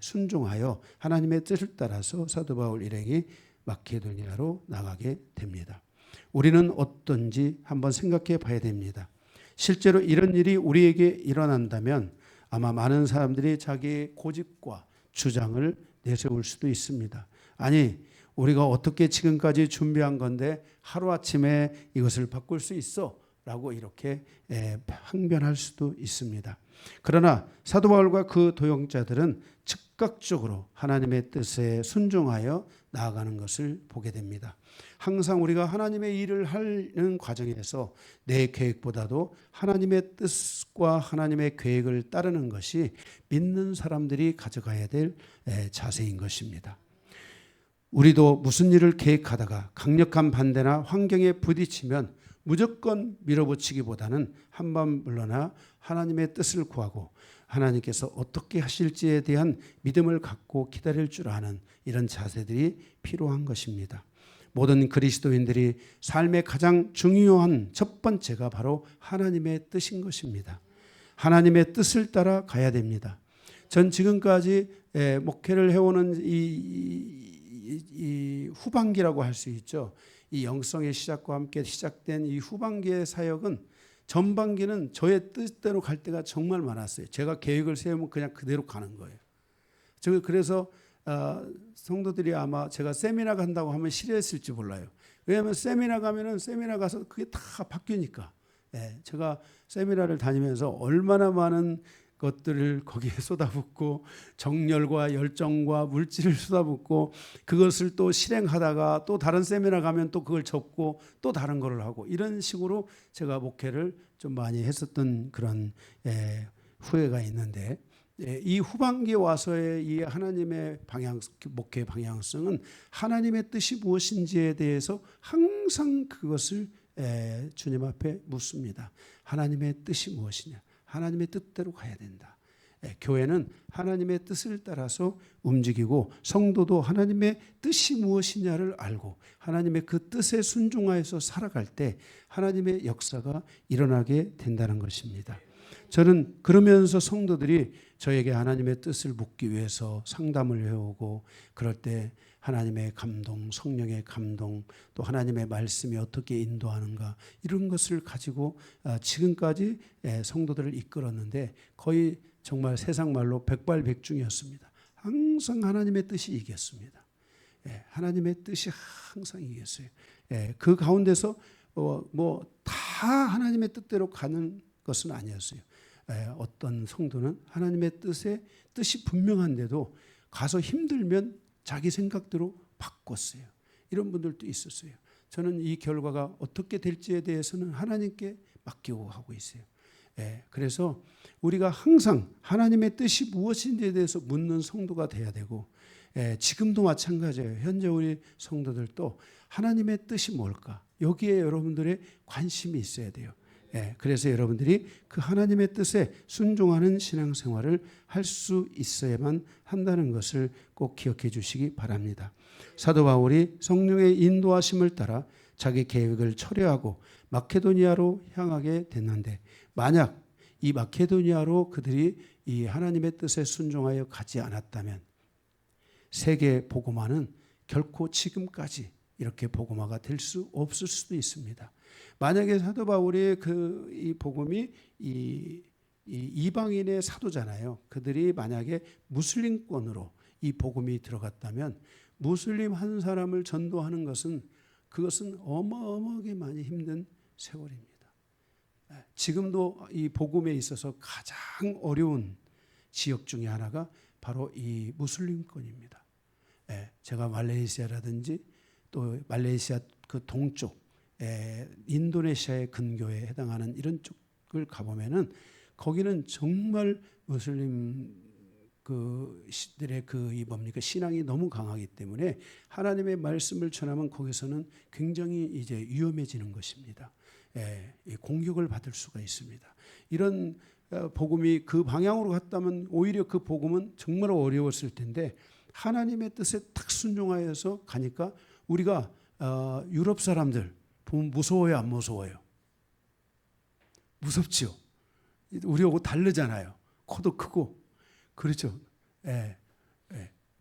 순종하여 하나님의 뜻을 따라서 사도 바울 일행이 마케도니아로 나가게 됩니다. 우리는 어떤지 한번 생각해 봐야 됩니다. 실제로 이런 일이 우리에게 일어난다면 아마 많은 사람들이 자기의 고집과 주장을 내세울 수도 있습니다. 아니, 우리가 어떻게 지금까지 준비한 건데 하루아침에 이것을 바꿀 수 있어? 라고 이렇게 항변할 수도 있습니다. 그러나 사도 바울과 그 도용자들은 즉각적으로 하나님의 뜻에 순종하여 나아가는 것을 보게 됩니다. 항상 우리가 하나님의 일을 하는 과정에서 내 계획보다도 하나님의 뜻과 하나님의 계획을 따르는 것이 믿는 사람들이 가져가야 될 자세인 것입니다. 우리도 무슨 일을 계획하다가 강력한 반대나 환경에 부딪히면 무조건 밀어붙이기보다는 한번 물러나 하나님의 뜻을 구하고 하나님께서 어떻게 하실지에 대한 믿음을 갖고 기다릴 줄 아는 이런 자세들이 필요한 것입니다. 모든 그리스도인들이 삶의 가장 중요한 첫 번째가 바로 하나님의 뜻인 것입니다. 하나님의 뜻을 따라 가야 됩니다. 전 지금까지 목회를 해오는 이 후반기라고 할 수 있죠. 이 영성의 시작과 함께 시작된 이 후반기의 사역은 전반기는 저의 뜻대로 갈 때가 정말 많았어요. 제가 계획을 세우면 그냥 그대로 가는 거예요. 그래서 성도들이 아마 제가 세미나 간다고 하면 싫어했을지 몰라요. 왜냐하면 세미나 가면은 세미나 가서 그게 다 바뀌니까. 제가 세미나를 다니면서 얼마나 많은 것들을 거기에 쏟아붓고 정열과 열정과 물질을 쏟아붓고 그것을 또 실행하다가 또 다른 세미나 가면 또 그걸 접고 또 다른 거를 하고 이런 식으로 제가 목회를 좀 많이 했었던 그런 후회가 있는데, 이 후반기에 와서의 이 하나님의 목회 방향성은 하나님의 뜻이 무엇인지에 대해서 항상 그것을 주님 앞에 묻습니다. 하나님의 뜻이 무엇이냐? 하나님의 뜻대로 가야 된다. 교회는 하나님의 뜻을 따라서 움직이고 성도도 하나님의 뜻이 무엇이냐를 알고 하나님의 그 뜻에 순종하여서 살아갈 때 하나님의 역사가 일어나게 된다는 것입니다. 저는 그러면서 성도들이 저에게 하나님의 뜻을 묻기 위해서 상담을 해오고 그럴 때 하나님의 감동, 성령의 감동, 또 하나님의 말씀이 어떻게 인도하는가 이런 것을 가지고 지금까지 성도들을 이끌었는데 거의 정말 세상 말로 백발백중이었습니다. 항상 하나님의 뜻이 이겼습니다. 하나님의 뜻이 항상 이겼어요. 그 가운데서 다 하나님의 뜻대로 가는 것은 아니었어요. 어떤 성도는 하나님의 뜻이 분명한데도 가서 힘들면 자기 생각대로 바꿨어요. 이런 분들도 있었어요. 저는 이 결과가 어떻게 될지에 대해서는 하나님께 맡기고 하고 있어요. 그래서 우리가 항상 하나님의 뜻이 무엇인지에 대해서 묻는 성도가 돼야 되고, 지금도 마찬가지예요. 현재 우리 성도들도 하나님의 뜻이 뭘까? 여기에 여러분들의 관심이 있어야 돼요. 그래서 여러분들이 그 하나님의 뜻에 순종하는 신앙생활을 할 수 있어야만 한다는 것을 꼭 기억해 주시기 바랍니다. 사도 바울이 성령의 인도하심을 따라 자기 계획을 철회하고 마케도니아로 향하게 됐는데, 만약 이 마케도니아로 그들이 이 하나님의 뜻에 순종하여 가지 않았다면 세계 복음화는 결코 지금까지 이렇게 복음화가 될 수 없을 수도 있습니다. 만약에 사도 바울의 이 복음이 이 이 이방인의 사도잖아요. 그들이 만약에 무슬림권으로 이 복음이 들어갔다면 무슬림 한 사람을 전도하는 것은 그것은 어마어마하게 많이 힘든 세월입니다. 지금도 이 복음에 있어서 가장 어려운 지역 중에 하나가 바로 이 무슬림권입니다. 제가 말레이시아라든지 또 말레이시아 그 동쪽 인도네시아의 근교에 해당하는 이런 쪽을 가보면은 거기는 정말 무슬림 그들의 이 뭡니까 신앙이 너무 강하기 때문에 하나님의 말씀을 전하면 거기서는 굉장히 이제 위험해지는 것입니다. 공격을 받을 수가 있습니다. 이런 복음이 그 방향으로 갔다면 오히려 그 복음은 정말 어려웠을 텐데 하나님의 뜻에 딱 순종하여서 가니까 우리가 유럽 사람들 보면 무서워요, 안 무서워요? 무섭지요. 우리하고 다르잖아요. 코도 크고 그렇죠.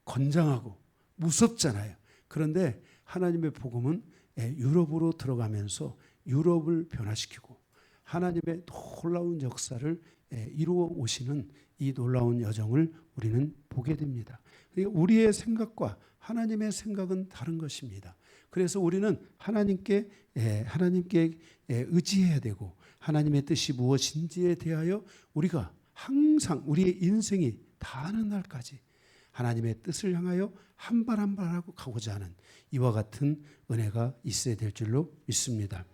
건장하고 무섭잖아요. 그런데 하나님의 복음은 유럽으로 들어가면서 유럽을 변화시키고 하나님의 놀라운 역사를 이루어 오시는 이 놀라운 여정을 우리는 보게 됩니다. 우리의 생각과 하나님의 생각은 다른 것입니다. 그래서 우리는 하나님께 의지해야 되고 하나님의 뜻이 무엇인지에 대하여 우리가 항상 우리의 인생이 다하는 날까지 하나님의 뜻을 향하여 한 발 한 발 하고 가고자 하는 이와 같은 은혜가 있어야 될 줄로 믿습니다.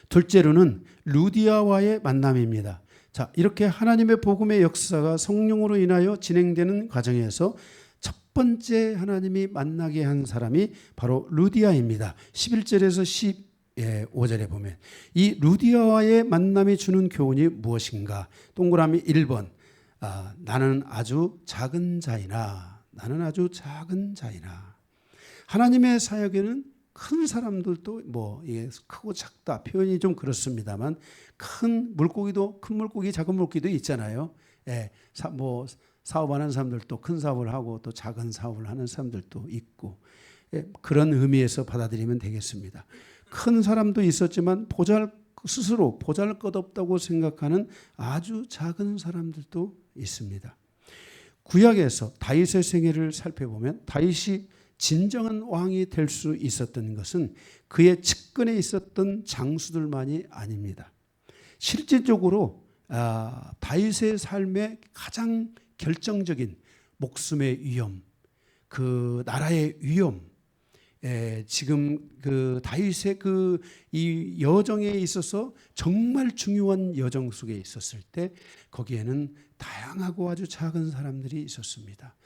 둘째로는 루디아와의 만남입니다. 자, 이렇게 하나님의 복음의 역사가 성령으로 인하여 진행되는 과정에서 첫 번째 하나님이 만나게 한 사람이 바로 루디아입니다. 11절에서 15절에 보면 이 루디아와의 만남이 주는 교훈이 무엇인가? 동그라미 1번. 나는 아주 작은 자이나 하나님의 사역에는 큰 사람들도 이게 크고 작다 표현이 좀 그렇습니다만 큰 물고기 작은 물고기도 있잖아요. 사업하는 사람들도 큰 사업을 하고 또 작은 사업을 하는 사람들도 있고 그런 의미에서 받아들이면 되겠습니다. 큰 사람도 있었지만 스스로 보잘것없다고 생각하는 아주 작은 사람들도 있습니다. 구약에서 다윗의 생애를 살펴보면 다윗이 진정한 왕이 될 수 있었던 것은 그의 측근에 있었던 장수들만이 아닙니다. 실질적으로 다윗의 삶의 가장 결정적인 목숨의 위험, 그 나라의 위험, 지금 그 다윗의 이 여정에 있어서 정말 중요한 여정 속에 있었을 때 거기에는 다양하고 아주 작은 사람들이 있었습니다.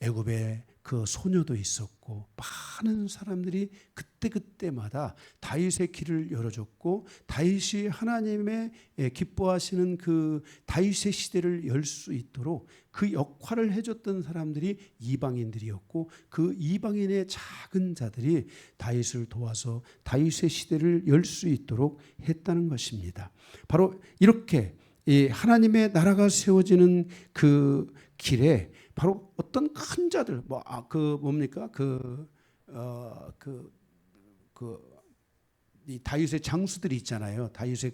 애굽에 그 소녀도 있었고 많은 사람들이 그때마다 다윗의 길을 열어줬고 다윗이 하나님의 기뻐하시는 그 다윗의 시대를 열 수 있도록 그 역할을 해줬던 사람들이 이방인들이었고 그 이방인의 작은 자들이 다윗을 도와서 다윗의 시대를 열 수 있도록 했다는 것입니다. 바로 이렇게 하나님의 나라가 세워지는 그 길에 바로 어떤 큰 자들, 이 다윗의 장수들이 있잖아요. 다윗의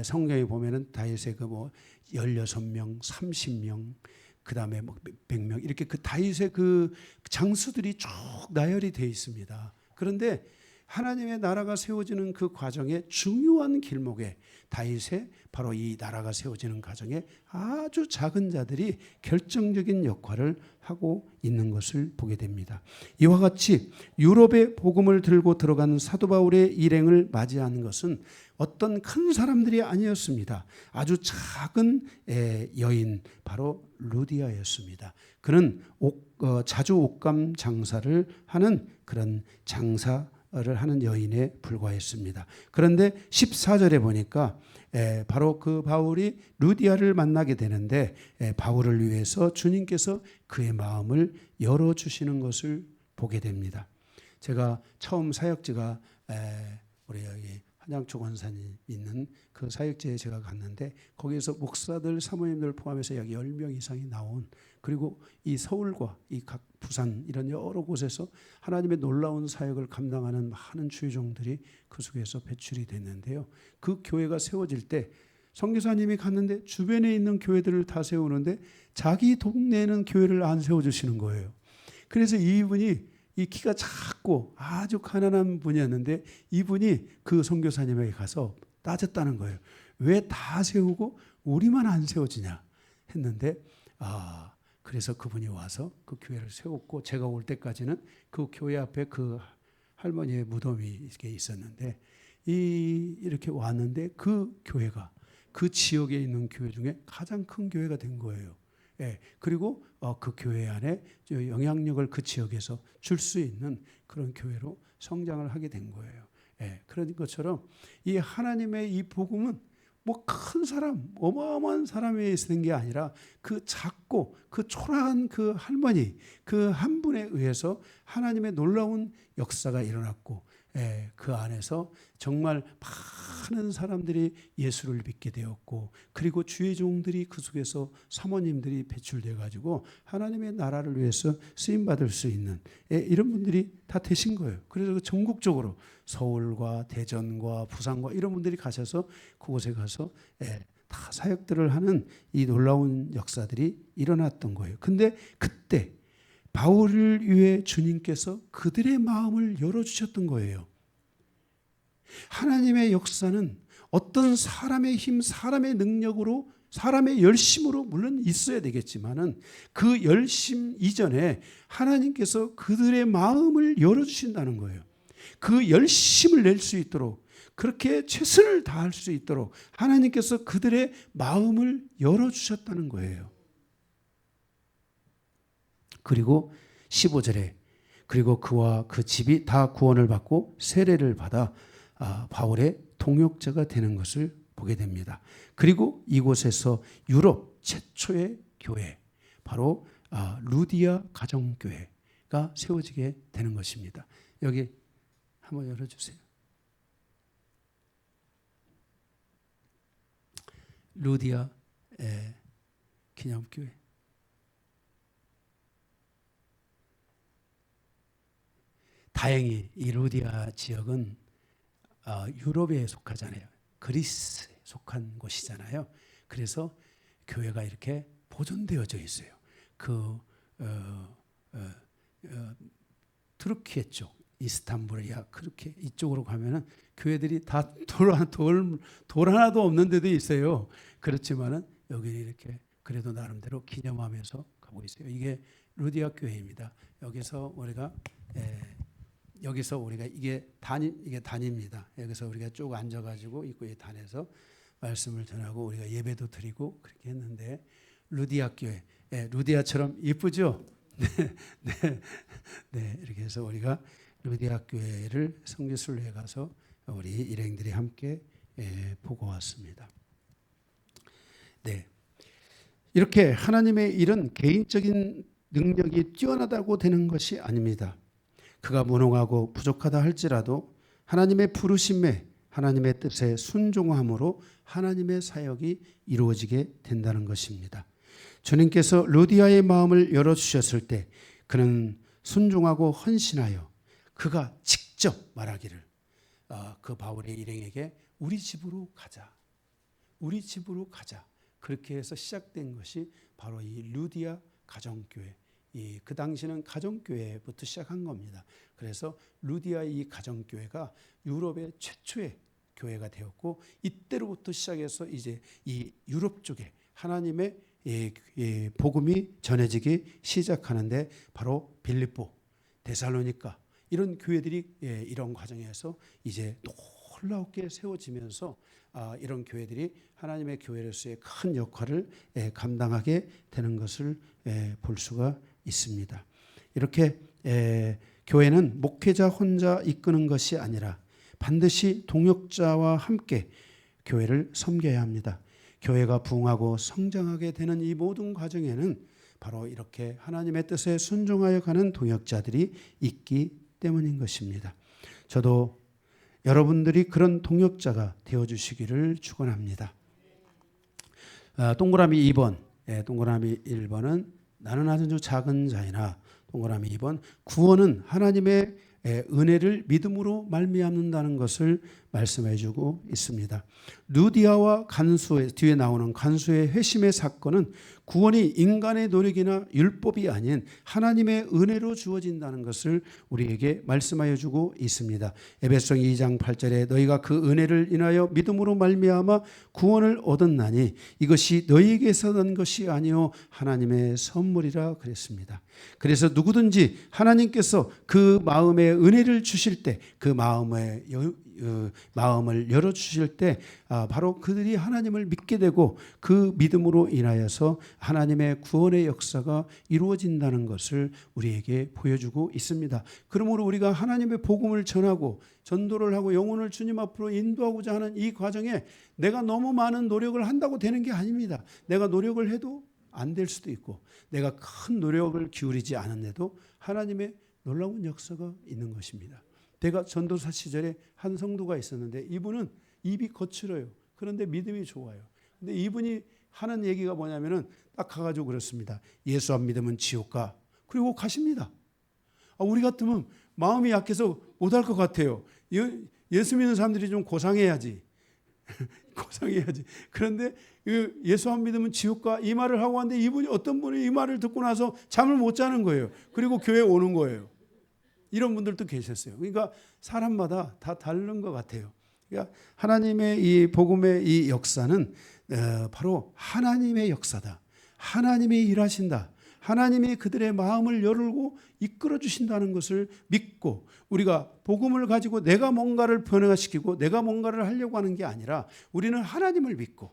성경에 보면은 다윗의 16명, 30명, 그 다음에 100명 이렇게 그 다윗의 그 장수들이 쭉 나열이 되어 있습니다. 그런데 하나님의 나라가 세워지는 그 과정의 중요한 길목에 다윗의 바로 이 나라가 세워지는 과정에 아주 작은 자들이 결정적인 역할을 하고 있는 것을 보게 됩니다. 이와 같이 유럽의 복음을 들고 들어가는 사도 바울의 일행을 맞이하는 것은 어떤 큰 사람들이 아니었습니다. 아주 작은 여인 바로 루디아였습니다. 그는 자주 옷감 장사를 하는 그런 장사를 하는 여인에 불과했습니다. 그런데 14절에 보니까 바로 그 바울이 루디아를 만나게 되는데 바울을 위해서 주님께서 그의 마음을 열어주시는 것을 보게 됩니다. 제가 처음 사역지가 우리 여기 한양초 권사님 있는 그 사역지에 제가 갔는데 거기에서 목사들 사모님들 포함해서 약 10명 이상이 나온 그리고 이 서울과 이 각 부산 이런 여러 곳에서 하나님의 놀라운 사역을 감당하는 많은 주의종들이 그 속에서 배출이 됐는데요. 그 교회가 세워질 때 선교사님이 갔는데 주변에 있는 교회들을 다 세우는데 자기 동네에는 교회를 안 세워주시는 거예요. 그래서 이분이 이 키가 작고 아주 가난한 분이었는데 이분이 그 선교사님에게 가서 따졌다는 거예요. 왜 다 세우고 우리만 안 세워지냐 했는데 그래서 그분이 와서 그 교회를 세웠고 제가 올 때까지는 그 교회 앞에 그 할머니의 무덤이 이렇게 있었는데 이렇게 왔는데 그 교회가 그 지역에 있는 교회 중에 가장 큰 교회가 된 거예요. 예, 그리고 그 교회 안에 영향력을 그 지역에서 줄 수 있는 그런 교회로 성장을 하게 된 거예요. 예, 그런 것처럼 이 하나님의 이 복음은 뭐 큰 사람, 어마어마한 사람에 있는 게 아니라 그 작고 그 초라한 그 할머니 그 한 분에 의해서 하나님의 놀라운 역사가 일어났고 그 안에서 정말 많은 사람들이 예수를 믿게 되었고 그리고 주의 종들이 그 속에서 사모님들이 배출돼 가지고 하나님의 나라를 위해서 쓰임받을 수 있는 이런 분들이 다 되신 거예요. 그래서 전국적으로 서울과 대전과 부산과 이런 분들이 가셔서 그곳에 가서 다 사역들을 하는 이 놀라운 역사들이 일어났던 거예요. 근데 그때 바울을 위해 주님께서 그들의 마음을 열어주셨던 거예요. 하나님의 역사는 어떤 사람의 힘, 사람의 능력으로, 사람의 열심으로 물론 있어야 되겠지만은 그 열심 이전에 하나님께서 그들의 마음을 열어주신다는 거예요. 그 열심을 낼 수 있도록 그렇게 최선을 다할 수 있도록 하나님께서 그들의 마음을 열어주셨다는 거예요. 그리고 15절에 그리고 그와 그 집이 다 구원을 받고 세례를 받아 바울의 동역자가 되는 것을 보게 됩니다. 그리고 이곳에서 유럽 최초의 교회 바로 루디아 가정교회가 세워지게 되는 것입니다. 여기 한번 열어주세요. 루디아 기념교회. 다행히 이 루디아 지역은 유럽에 속하잖아요. 그리스에 속한 곳이잖아요. 그래서 교회가 이렇게 보존되어져 있어요. 트루키에 쪽, 이스탄불이야 그렇게 이쪽으로 가면은 교회들이 다 돌 하나도 없는 데도 있어요. 그렇지만은 여기는 이렇게 그래도 나름대로 기념하면서 가고 있어요. 이게 루디아 교회입니다. 여기서 우리가 이게 단입니다. 여기서 우리가 쭉 앉아가지고 입구에 단에서 말씀을 전하고 우리가 예배도 드리고 그렇게 했는데 루디아 교회, 루디아처럼 이쁘죠? 네, 이렇게 해서 우리가 루디아 교회를 선교순례에 가서 우리 일행들이 함께 보고 왔습니다. 네, 이렇게 하나님의 일은 개인적인 능력이 뛰어나다고 되는 것이 아닙니다. 그가 무능하고 부족하다 할지라도 하나님의 부르심에 하나님의 뜻에 순종함으로 하나님의 사역이 이루어지게 된다는 것입니다. 주님께서 루디아의 마음을 열어주셨을 때 그는 순종하고 헌신하여 그가 직접 말하기를 그 바울의 일행에게 우리 집으로 가자. 우리 집으로 가자. 그렇게 해서 시작된 것이 바로 이 루디아 가정교회. 그 당시는 가정교회부터 시작한 겁니다. 그래서 루디아 이 가정교회가 유럽의 최초의 교회가 되었고 이때로부터 시작해서 이제 이 유럽 쪽에 하나님의 복음이 전해지기 시작하는데 바로 빌립보, 데살로니가 이런 교회들이 이런 과정에서 이제 놀랍게 세워지면서 이런 교회들이 하나님의 교회로서의 큰 역할을 감당하게 되는 것을 볼 수가 있습니다. 이렇게 교회는 목회자 혼자 이끄는 것이 아니라 반드시 동역자와 함께 교회를 섬겨야 합니다. 교회가 부흥하고 성장하게 되는 이 모든 과정에는 바로 이렇게 하나님의 뜻에 순종하여 가는 동역자들이 있기 때문인 것입니다. 저도 여러분들이 그런 동역자가 되어주시기를 축원합니다. 동그라미 2번, 동그라미 1번은 나는 아주 작은 자이나 동그라미 2번 구원은 하나님의 은혜를 믿음으로 말미암는다는 것을 말씀해 주고 있습니다. 루디아와 간수의 뒤에 나오는 간수의 회심의 사건은 구원이 인간의 노력이나 율법이 아닌 하나님의 은혜로 주어진다는 것을 우리에게 말씀하여 주고 있습니다. 에베소서 2장 8절에 너희가 그 은혜를 인하여 믿음으로 말미암아 구원을 얻었나니 이것이 너희에게서 난 것이 아니요 하나님의 선물이라 그랬습니다. 그래서 누구든지 하나님께서 그 마음에 은혜를 주실 때 그 마음을 열어주실 때 바로 그들이 하나님을 믿게 되고 그 믿음으로 인하여서 하나님의 구원의 역사가 이루어진다는 것을 우리에게 보여주고 있습니다. 그러므로 우리가 하나님의 복음을 전하고 전도를 하고 영혼을 주님 앞으로 인도하고자 하는 이 과정에 내가 너무 많은 노력을 한다고 되는 게 아닙니다. 내가 노력을 해도 안 될 수도 있고 내가 큰 노력을 기울이지 않은데도 하나님의 놀라운 역사가 있는 것입니다. 내가 전도사 시절에 한 성도가 있었는데 이분은 입이 거칠어요. 그런데 믿음이 좋아요. 근데 이분이 하는 얘기가 뭐냐면은 딱 가가지고 그렇습니다. 예수 안 믿으면 지옥 가. 그리고 가십니다. 우리 같으면 마음이 약해서 못할 것 같아요. 예수 믿는 사람들이 좀 고상해야지. 고상해야지. 그런데 예수 안 믿으면 지옥 가. 이 말을 하고 왔는데 이분이 어떤 분이 이 말을 듣고 나서 잠을 못 자는 거예요. 그리고 교회에 오는 거예요. 이런 분들도 계셨어요. 그러니까 사람마다 다 다른 것 같아요. 그러니까 하나님의 이 복음의 이 역사는 바로 하나님의 역사다. 하나님이 일하신다. 하나님이 그들의 마음을 열고 이끌어 주신다는 것을 믿고 우리가 복음을 가지고 내가 뭔가를 변화시키고 내가 뭔가를 하려고 하는 게 아니라 우리는 하나님을 믿고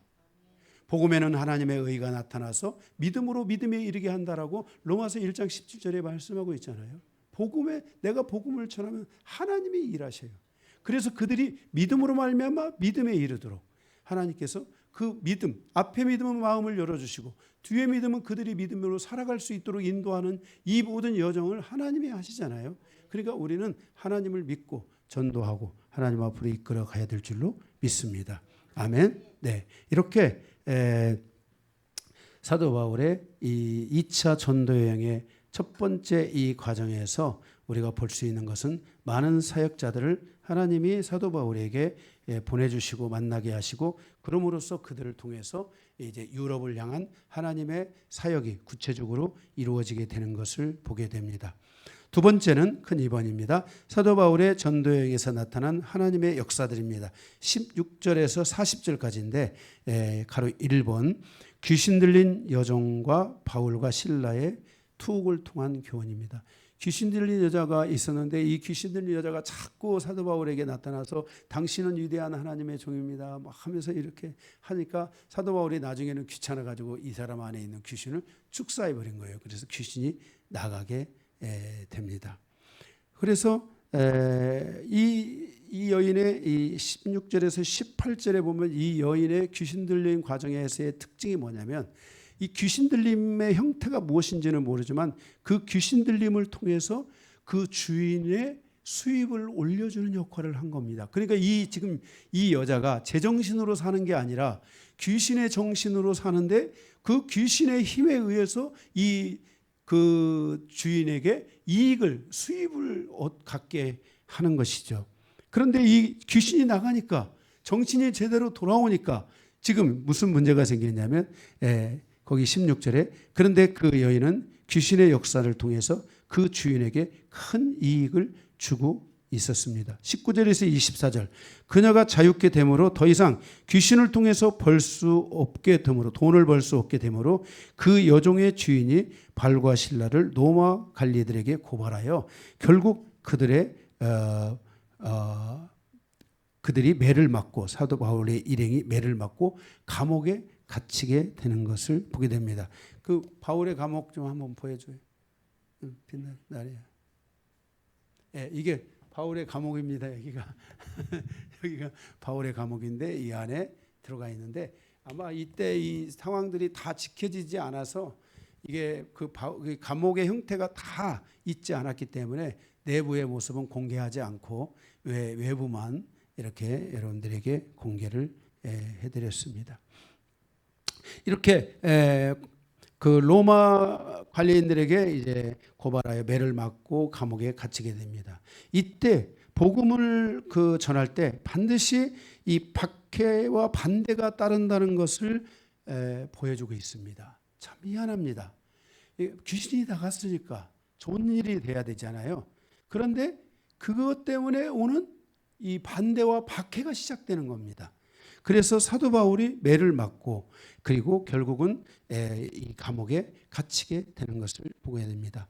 복음에는 하나님의 의가 나타나서 믿음으로 믿음에 이르게 한다라고 로마서 1장 17절에 말씀하고 있잖아요. 복음에 내가 복음을 전하면 하나님이 일하셔요. 그래서 그들이 믿음으로 말미암아 믿음에 이르도록 하나님께서 그 믿음, 앞에 믿음은 마음을 열어주시고 뒤에 믿음은 그들이 믿음으로 살아갈 수 있도록 인도하는 이 모든 여정을 하나님이 하시잖아요. 그러니까 우리는 하나님을 믿고 전도하고 하나님 앞으로 이끌어 가야 될 줄로 믿습니다. 아멘. 네, 이렇게 사도 바울의 이 2차 전도 여행의 첫 번째 이 과정에서 우리가 볼 수 있는 것은 많은 사역자들을 하나님이 사도 바울에게 보내주시고 만나게 하시고 그럼으로써 그들을 통해서 이제 유럽을 향한 하나님의 사역이 구체적으로 이루어지게 되는 것을 보게 됩니다. 두 번째는 큰 2번입니다. 사도 바울의 전도 여행에서 나타난 하나님의 역사들입니다. 16절에서 40절까지인데 가로 1번 귀신 들린 여종과 바울과 실라의 투옥을 통한 교훈입니다. 귀신 들린 여자가 있었는데 이 귀신 들린 여자가 자꾸 사도 바울에게 나타나서 당신은 위대한 하나님의 종입니다 막 하면서 이렇게 하니까 사도 바울이 나중에는 귀찮아가지고 이 사람 안에 있는 귀신을 축사해버린 거예요. 그래서 귀신이 나가게 됩니다. 그래서 이 여인의 이 16절에서 18절에 보면 이 여인의 귀신 들린 과정에서의 특징이 뭐냐면 이 귀신 들림의 형태가 무엇인지는 모르지만 그 귀신 들림을 통해서 그 주인의 수입을 올려주는 역할을 한 겁니다. 그러니까 지금 이 여자가 제정신으로 사는 게 아니라 귀신의 정신으로 사는데 그 귀신의 힘에 의해서 그 주인에게 수입을 갖게 하는 것이죠. 그런데 이 귀신이 나가니까 정신이 제대로 돌아오니까 지금 무슨 문제가 생겼냐면 거기 16절에 그런데 그 여인은 귀신의 역사를 통해서 그 주인에게 큰 이익을 주고 있었습니다. 19절에서 24절 그녀가 자유케 됨으로 더 이상 귀신을 통해서 벌 수 없게 됨으로 돈을 벌 수 없게 됨으로 그 여종의 주인이 발과 실라를 로마 관리들에게 고발하여 결국 그들이 매를 맞고 사도 바울의 일행이 매를 맞고 감옥에 갇히게 되는 것을 보게 됩니다. 그 바울의 감옥 좀 한번 보여줘요. 빛나는 날이야. 이게 바울의 감옥입니다. 여기가 바울의 감옥인데 이 안에 들어가 있는데 아마 이때 이 상황들이 다 지켜지지 않아서 이게 그 감옥의 형태가 다 있지 않았기 때문에 내부의 모습은 공개하지 않고 외부만 이렇게 여러분들에게 공개를 해드렸습니다. 이렇게 그 로마 관리인들에게 이제 고발하여 매를 맞고 감옥에 갇히게 됩니다. 이때 복음을 전할 때 반드시 이 박해와 반대가 따른다는 것을 보여주고 있습니다. 참 미안합니다. 귀신이 나갔으니까 좋은 일이 돼야 되잖아요. 그런데 그것 때문에 오는 이 반대와 박해가 시작되는 겁니다. 그래서 사도 바울이 매를 맞고 그리고 결국은 이 감옥에 갇히게 되는 것을 보게 됩니다.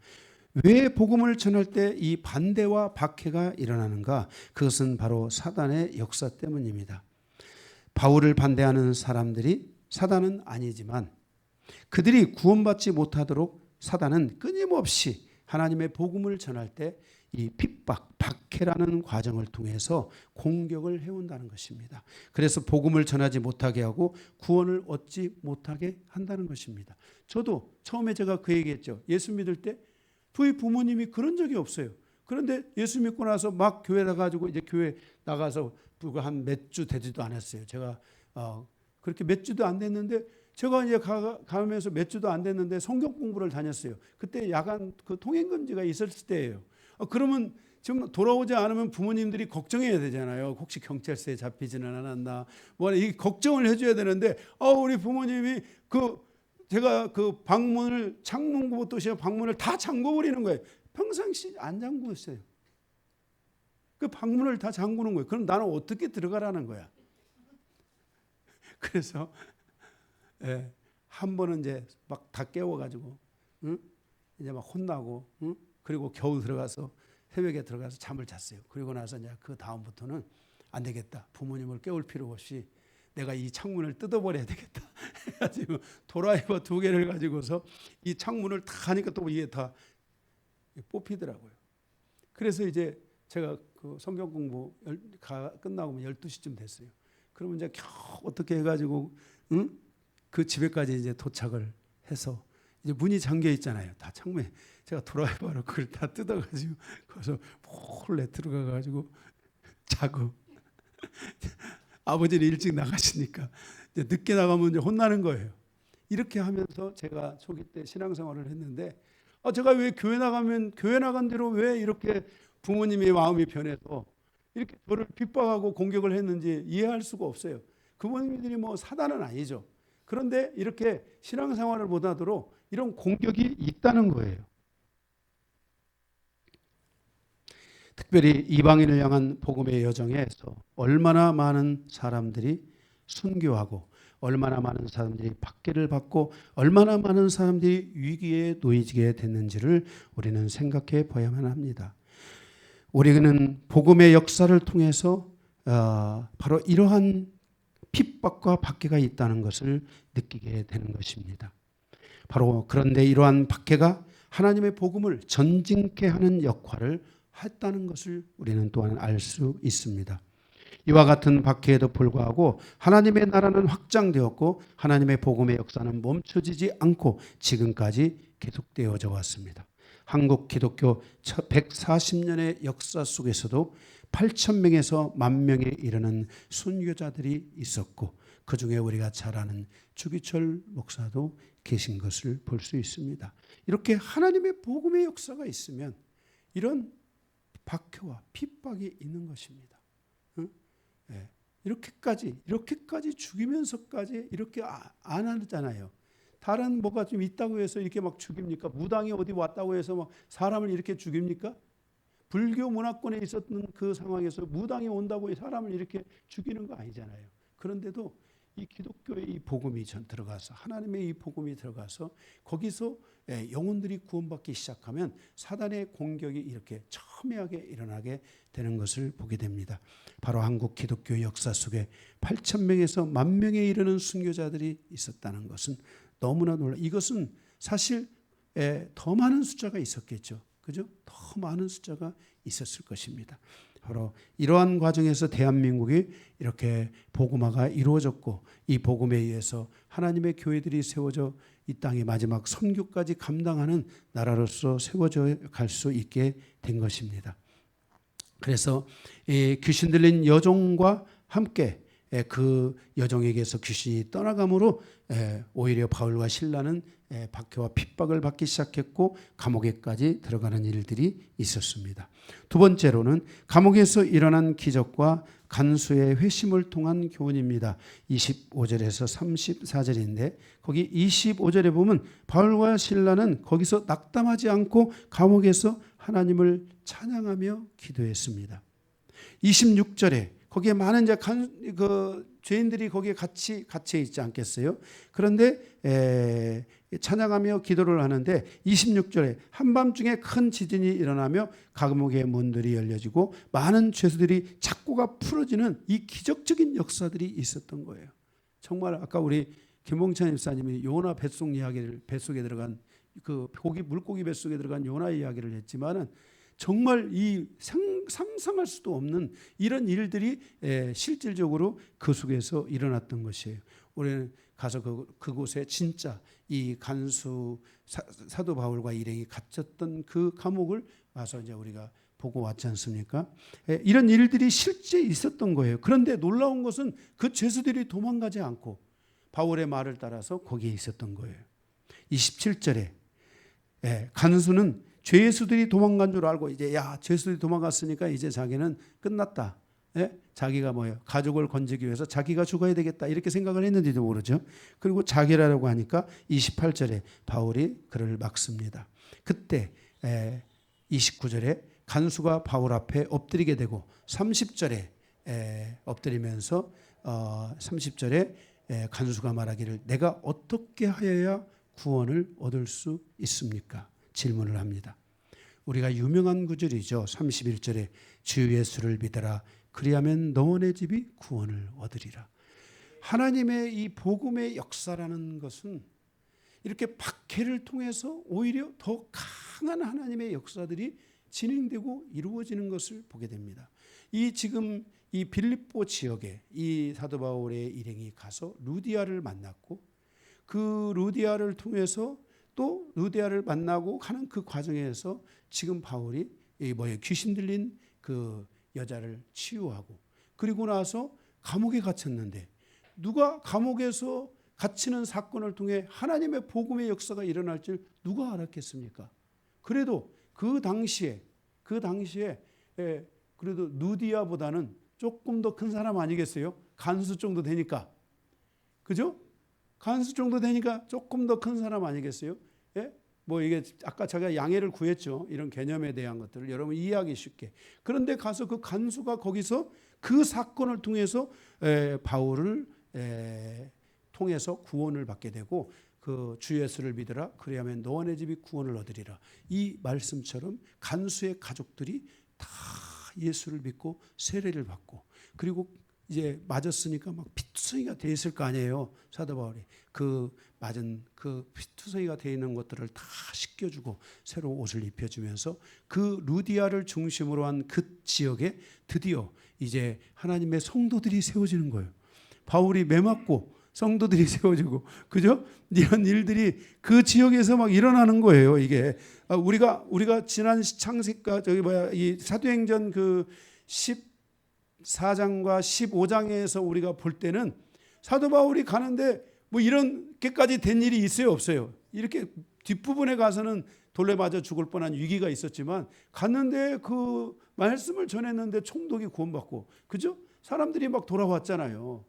왜 복음을 전할 때 이 반대와 박해가 일어나는가? 그것은 바로 사단의 역사 때문입니다. 바울을 반대하는 사람들이 사단은 아니지만 그들이 구원받지 못하도록 사단은 끊임없이 하나님의 복음을 전할 때 이 핍박, 박해라는 과정을 통해서 공격을 해온다는 것입니다. 그래서 복음을 전하지 못하게 하고 구원을 얻지 못하게 한다는 것입니다. 저도 처음에 제가 그 얘기했죠. 예수 믿을 때 저희 부모님이 그런 적이 없어요. 그런데 예수 믿고 나서 막 교회 나가지고 이제 교회 나가서 한 몇 주 되지도 않았어요. 제가 그렇게 몇 주도 안 됐는데 제가 이제 가면서 몇 주도 안 됐는데 성경 공부를 다녔어요. 그때 야간 그 통행금지가 있었을 때예요. 그러면 지금 돌아오지 않으면 부모님들이 걱정해야 되잖아요. 혹시 경찰서에 잡히지는 않았나. 뭐 이 걱정을 해줘야 되는데 우리 부모님이 제가 방문을 창문부터 방문을 다 잠궈버리는 거예요. 평상시 안 잠그었어요. 그 방문을 다 잠그는 거예요. 그럼 나는 어떻게 들어가라는 거야. 그래서 한 번은 이제 막 다 깨워가지고 이제 막 혼나고 그리고 겨우 들어가서 새벽에 들어가서 잠을 잤어요. 그리고 나서 이제 그 다음부터는 안 되겠다. 부모님을 깨울 필요 없이 내가 이 창문을 뜯어버려야 되겠다. 해가지고 도라이버 2개를 가지고서 이 창문을 다 하니까 또 이게 다 뽑히더라고요. 그래서 이제 제가 그 성경 공부 끝나고 12시쯤 됐어요. 그러면 이제 겨우 어떻게 해가지고 그 집에까지 이제 도착을 해서 이제 문이 잠겨 있잖아요. 다 창문에 제가 드라이버로 그걸 다 뜯어가지고 거기서 몰래 들어가가지고 자고 아버지는 일찍 나가시니까 이제 늦게 나가면 이제 혼나는 거예요. 이렇게 하면서 제가 초기 때 신앙생활을 했는데 제가 왜 교회 나간 대로 왜 이렇게 부모님의 마음이 변해서 이렇게 저를 핍박하고 공격을 했는지 이해할 수가 없어요. 부모님들이 뭐 사단은 아니죠. 그런데 이렇게 신앙생활을 못하도록 이런 공격이 있다는 거예요. 특별히 이방인을 향한 복음의 여정에서 얼마나 많은 사람들이 순교하고 얼마나 많은 사람들이 박해를 받고 얼마나 많은 사람들이 위기에 놓이게 됐는지를 우리는 생각해 봐야만 합니다. 우리는 복음의 역사를 통해서 바로 이러한 핍박과 박해가 있다는 것을 느끼게 되는 것입니다. 바로 그런데 이러한 박해가 하나님의 복음을 전진케 하는 역할을 했다는 것을 우리는 또한 알 수 있습니다. 이와 같은 박해에도 불구하고 하나님의 나라는 확장되었고 하나님의 복음의 역사는 멈춰지지 않고 지금까지 계속되어져 왔습니다. 한국 기독교 140년의 역사 속에서도 8,000명에서 10,000명에 이르는 순교자들이 있었고 그중에 우리가 잘 아는 주기철 목사도 계신 것을 볼 수 있습니다. 이렇게 하나님의 복음의 역사가 있으면 이런 박해와 핍박이 있는 것입니다. 이렇게까지 죽이면서까지 이렇게 안 하잖아요. 다른 뭐가 좀 있다고 해서 이렇게 막 죽입니까? 무당이 어디 왔다고 해서 막 사람을 이렇게 죽입니까? 불교 문화권에 있었던 그 상황에서 무당이 온다고 사람을 이렇게 죽이는 거 아니잖아요. 그런데도 이 기독교의 이 복음이 들어가서 하나님의 이 복음이 들어가서 거기서 영혼들이 구원받기 시작하면 사단의 공격이 이렇게 첨예하게 일어나게 되는 것을 보게 됩니다. 바로 한국 기독교 역사 속에 8,000명에서 10,000명에 이르는 순교자들이 있었다는 것은 너무나 이것은 사실 더 많은 숫자가 있었겠죠. 그죠? 더 많은 숫자가 있었을 것입니다. 바로 이러한 과정에서 대한민국이 이렇게 복음화가 이루어졌고 이 복음에 의해서 하나님의 교회들이 세워져 이 땅의 마지막 선교까지 감당하는 나라로서 세워져 갈 수 있게 된 것입니다. 그래서 귀신 들린 여종과 함께 그 여종에게서 귀신이 떠나감으로 오히려 바울과 실라는 박해와 핍박을 받기 시작했고 감옥에까지 들어가는 일들이 있었습니다. 두 번째로는 감옥에서 일어난 기적과 간수의 회심을 통한 교훈입니다. 25절에서 34절인데 거기 25절에 보면 바울과 실라는 거기서 낙담하지 않고 감옥에서 하나님을 찬양하며 기도했습니다. 26절에 거기에 많은 이제 죄인들이 거기에 같이 갇혀 있지 않겠어요? 그런데 찬양하며 기도를 하는데 26절에 한밤중에 큰 지진이 일어나며 감옥의 문들이 열려지고 많은 죄수들이 착고가 풀어지는 이 기적적인 역사들이 있었던 거예요. 정말 아까 우리 김봉찬 집사님이 요나 뱃속 이야기를 뱃속에 들어간 물고기 뱃속에 들어간 요나 이야기를 했지만은 정말 이 상상할 수도 없는 이런 일들이 실질적으로 그 속에서 일어났던 것이에요. 우리는 가서 그곳에 진짜 이 간수 사도 바울과 일행이 갇혔던 그 감옥을 와서 이제 우리가 보고 왔지 않습니까? 이런 일들이 실제 있었던 거예요. 그런데 놀라운 것은 그 죄수들이 도망가지 않고 바울의 말을 따라서 거기에 있었던 거예요. 27절에 간수는 죄수들이 도망간 줄 알고 이제 죄수들이 도망갔으니까 이제 자기는 끝났다. 자기가 가족을 건지기 위해서 자기가 죽어야 되겠다 이렇게 생각을 했는지도 모르죠. 그리고 자기라고 하니까 28절에 바울이 그를 막습니다. 그때 29절에 간수가 바울 앞에 엎드리게 되고 30절에 엎드리면서 30절에 간수가 말하기를 내가 어떻게 하여야 구원을 얻을 수 있습니까? 질문을 합니다. 우리가 유명한 구절이죠. 31절에 주 예수를 믿어라. 그리하면 너네 집이 구원을 얻으리라. 하나님의 이 복음의 역사라는 것은 이렇게 박해를 통해서 오히려 더 강한 하나님의 역사들이 진행되고 이루어지는 것을 보게 됩니다. 지금 이 빌립보 지역에 이 사도 바울의 일행이 가서 루디아를 만났고 그 루디아를 통해서 또 루디아를 만나고 하는 그 과정에서 지금 바울이 귀신 들린 그 여자를 치유하고 그리고 나서 감옥에 갇혔는데 누가 감옥에서 갇히는 사건을 통해 하나님의 복음의 역사가 일어날 줄 누가 알았겠습니까? 그래도 그 당시에 그래도 루디아보다는 조금 더 큰 사람 아니겠어요? 간수 정도 되니까. 그죠? 간수 정도 되니까 조금 더 큰 사람 아니겠어요? 이게 아까 제가 양해를 구했죠. 이런 개념에 대한 것들을 여러분 이해하기 쉽게. 그런데 가서 그 간수가 거기서 그 사건을 통해서 바울을 통해서 구원을 받게 되고 그 주 예수를 믿으라. 그리하면 너네 집이 구원을 얻으리라. 이 말씀처럼 간수의 가족들이 다 예수를 믿고 세례를 받고 그리고 이제 맞았으니까 막 피투성이가 돼 있을 거 아니에요. 사도 바울이 그 맞은 그 피투성이가 돼 있는 것들을 다 씻겨주고 새로 옷을 입혀주면서 그 루디아를 중심으로 한 그 지역에 드디어 이제 하나님의 성도들이 세워지는 거예요. 바울이 매맞고 성도들이 세워지고 그죠? 이런 일들이 그 지역에서 막 일어나는 거예요. 이게 우리가 지난 창세기가 이 사도행전 그 14장과 15장에서 우리가 볼 때는 사도 바울이 가는데 이렇게까지 된 일이 있어요, 없어요? 이렇게 뒷부분에 가서는 돌에 맞아 죽을 뻔한 위기가 있었지만 갔는데 그 말씀을 전했는데 총독이 구원받고 그죠? 사람들이 막 돌아왔잖아요.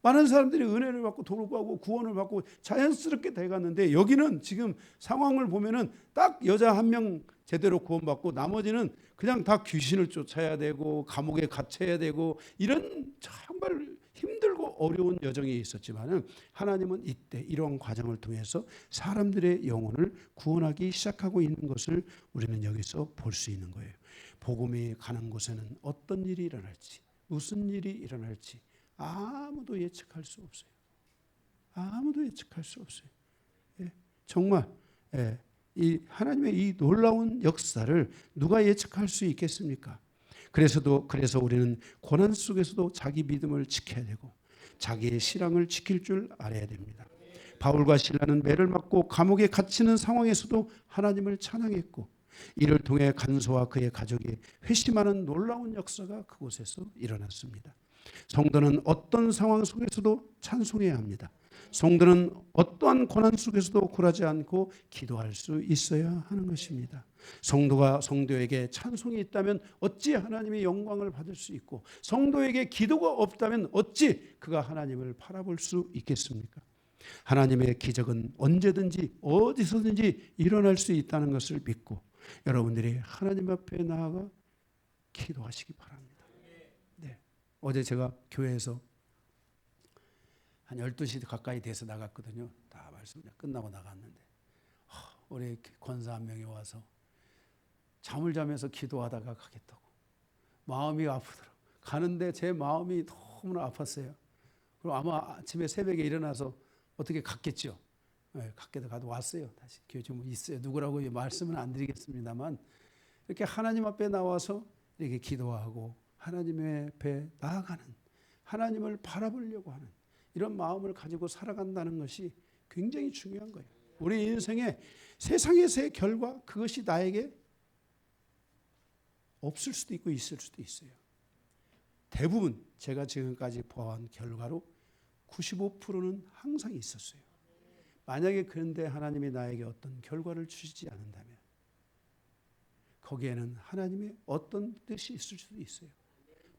많은 사람들이 은혜를 받고 돌아가고 구원을 받고 자연스럽게 돼갔는데 여기는 지금 상황을 보면은 딱 여자 한 명 제대로 구원받고 나머지는 그냥 다 귀신을 쫓아야 되고 감옥에 갇혀야 되고 이런 정말 힘들고 어려운 여정이 있었지만은 하나님은 이때 이러한 과정을 통해서 사람들의 영혼을 구원하기 시작하고 있는 것을 우리는 여기서 볼 수 있는 거예요. 복음이 가는 곳에는 어떤 일이 일어날지 무슨 일이 일어날지 아무도 예측할 수 없어요. 아무도 예측할 수 없어요. 정말 이 하나님의 이 놀라운 역사를 누가 예측할 수 있겠습니까? 그래서 우리는 고난 속에서도 자기 믿음을 지켜야 되고 자기의 신앙을 지킬 줄 알아야 됩니다. 바울과 실라는 매를 맞고 감옥에 갇히는 상황에서도 하나님을 찬양했고 이를 통해 간수와 그의 가족이 회심하는 놀라운 역사가 그곳에서 일어났습니다. 성도는 어떤 상황 속에서도 찬송해야 합니다. 성도는 어떠한 고난 속에서도 굴하지 않고 기도할 수 있어야 하는 것입니다. 성도가 성도에게 찬송이 있다면 어찌 하나님의 영광을 받을 수 있고, 성도에게 기도가 없다면 어찌 그가 하나님을 바라볼 수 있겠습니까? 하나님의 기적은 언제든지 어디서든지 일어날 수 있다는 것을 믿고 여러분들이 하나님 앞에 나아가 기도하시기 바랍니다. 네. 어제 제가 교회에서 한 12시 가까이 돼서 나갔거든요. 다 말씀 끝나고 나갔는데 우리 권사 한 명이 와서 잠을 자면서 기도하다가 가겠다고. 마음이 아프더라고요. 가는데 제 마음이 너무나 아팠어요. 그리고 아마 아침에 새벽에 일어나서 어떻게 갔겠죠. 네, 갔게도 가도 왔어요. 다시 교회 좀 있어요. 누구라고 말씀은 안 드리겠습니다만 이렇게 하나님 앞에 나와서 이렇게 기도하고 하나님의 앞에 나아가는, 하나님을 바라보려고 하는 이런 마음을 가지고 살아간다는 것이 굉장히 중요한 거예요. 우리 인생에 세상에서의 결과, 그것이 나에게 없을 수도 있고 있을 수도 있어요. 대부분 제가 지금까지 보아온 결과로 95%는 항상 있었어요. 만약에 그런데 하나님이 나에게 어떤 결과를 주시지 않는다면 거기에는 하나님의 어떤 뜻이 있을 수도 있어요.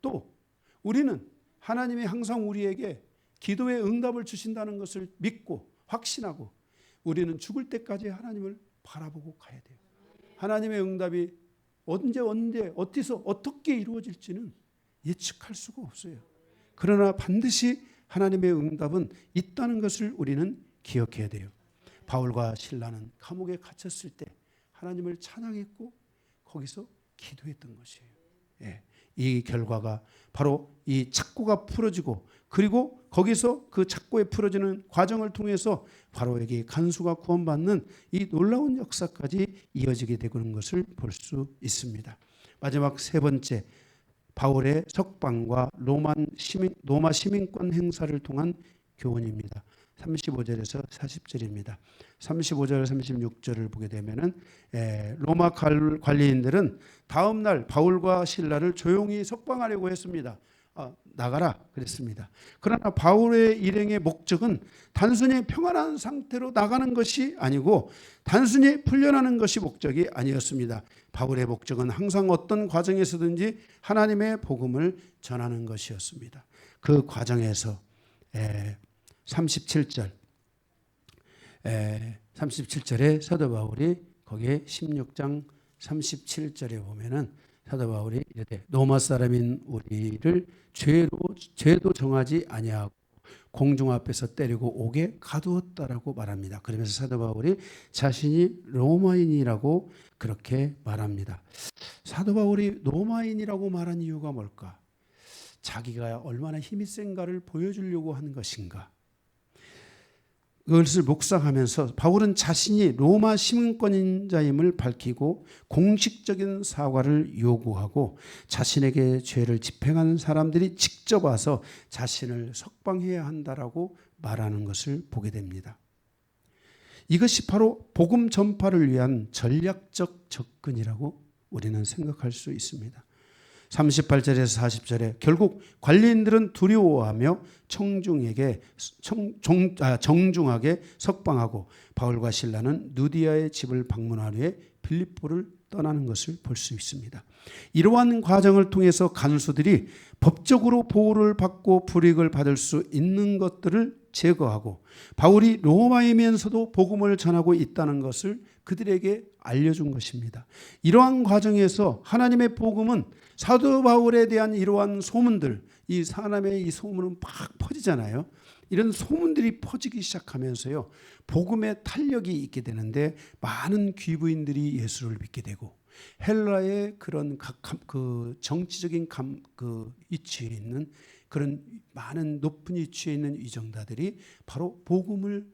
또 우리는 하나님이 항상 우리에게 기도의 응답을 주신다는 것을 믿고 확신하고 우리는 죽을 때까지 하나님을 바라보고 가야 돼요. 하나님의 응답이 언제 어디서 어떻게 이루어질지는 예측할 수가 없어요. 그러나 반드시 하나님의 응답은 있다는 것을 우리는 기억해야 돼요. 바울과 실라는 감옥에 갇혔을 때 하나님을 찬양했고 거기서 기도했던 것이에요. 예, 이 결과가 바로 이 착고가 풀어지고 그리고 거기서 그 착고에 풀어지는 과정을 통해서 바로에게 간수가 구원받는 이 놀라운 역사까지 이어지게 되는 것을 볼 수 있습니다. 마지막 세 번째, 바울의 석방과 로마 시민권 행사를 통한 교훈입니다. 35절에서 40절입니다. 35절 36절을 보게 되면은 로마 관리인들은 다음 날 바울과 실라를 조용히 석방하려고 했습니다. 나가라 그랬습니다. 그러나 바울의 일행의 목적은 단순히 평안한 상태로 나가는 것이 아니고 단순히 풀려나는 것이 목적이 아니었습니다. 바울의 목적은 항상 어떤 과정에서든지 하나님의 복음을 전하는 것이었습니다. 그 과정에서 37절에 사도 바울이 거기에 16장 37절에 보면은 사도 바울이 이렇게 로마 사람인 우리를 죄도 정하지 아니하고 공중 앞에서 때리고 옥에 가두었다라고 말합니다. 그러면서 사도 바울이 자신이 로마인이라고 그렇게 말합니다. 사도 바울이 로마인이라고 말한 이유가 뭘까? 자기가 얼마나 힘이 센가를 보여주려고 하는 것인가? 그것을 묵상하면서 바울은 자신이 로마 시민권자임을 밝히고 공식적인 사과를 요구하고 자신에게 죄를 집행하는 사람들이 직접 와서 자신을 석방해야 한다라고 말하는 것을 보게 됩니다. 이것이 바로 복음 전파를 위한 전략적 접근이라고 우리는 생각할 수 있습니다. 38절에서 40절에 결국 관리인들은 두려워하며 정중하게 석방하고 바울과 실라는 누디아의 집을 방문한 후에 빌립보를 떠나는 것을 볼 수 있습니다. 이러한 과정을 통해서 간수들이 법적으로 보호를 받고 불이익을 받을 수 있는 것들을 제거하고 바울이 로마이면서도 복음을 전하고 있다는 것을 그들에게 알려준 것입니다. 이러한 과정에서 하나님의 복음은 사도 바울에 대한 이러한 소문들, 이 사람의 이 소문은 막 퍼지잖아요. 이런 소문들이 퍼지기 시작하면서요, 복음의 탄력이 있게 되는데 많은 귀부인들이 예수를 믿게 되고 헬라의 그런 그 정치적인 그 위치에 있는 그런 많은 높은 위치에 있는 위정자들이 바로 복음을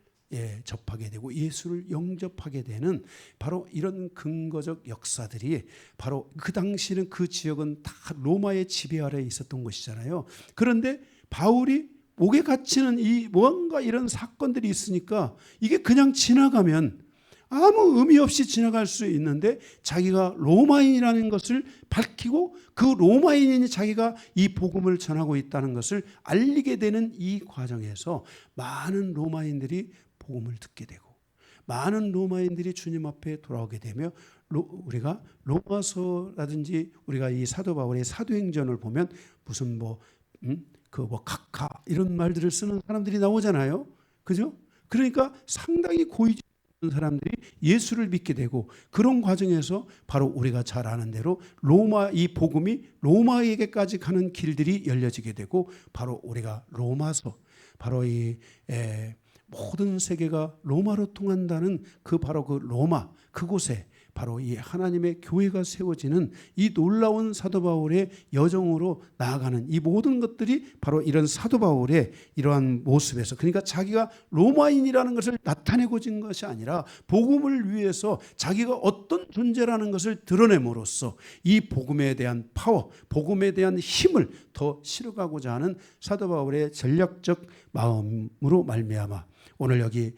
접하게 되고 예수를 영접하게 되는 바로 이런 근거적 역사들이 바로 그 당시는 그 지역은 다 로마의 지배 아래에 있었던 곳이잖아요. 그런데 바울이 옥에 갇히는 이 뭔가 이런 사건들이 있으니까 이게 그냥 지나가면 아무 의미 없이 지나갈 수 있는데 자기가 로마인이라는 것을 밝히고 그 로마인이 자기가 이 복음을 전하고 있다는 것을 알리게 되는 이 과정에서 많은 로마인들이 복음을 듣게 되고 많은 로마인들이 주님 앞에 돌아오게 되며 우리가 로마서라든지 우리가 이 사도 바울의 사도행전을 보면 무슨 각하 이런 말들을 쓰는 사람들이 나오잖아요. 그죠? 그러니까 상당히 고위직 사람들이 예수를 믿게 되고 그런 과정에서 바로 우리가 잘 아는 대로 이 복음이 로마에게까지 가는 길들이 열려지게 되고 바로 우리가 로마서 바로 이 모든 세계가 로마로 통한다는 바로 그 로마 그곳에 바로 이 하나님의 교회가 세워지는 이 놀라운 사도 바울의 여정으로 나아가는 이 모든 것들이 바로 이런 사도 바울의 이러한 모습에서 그러니까 자기가 로마인이라는 것을 나타내고 진 것이 아니라 복음을 위해서 자기가 어떤 존재라는 것을 드러냄으로써 이 복음에 대한 파워, 복음에 대한 힘을 더 실어가고자 하는 사도 바울의 전략적 마음으로 말미암아 오늘 여기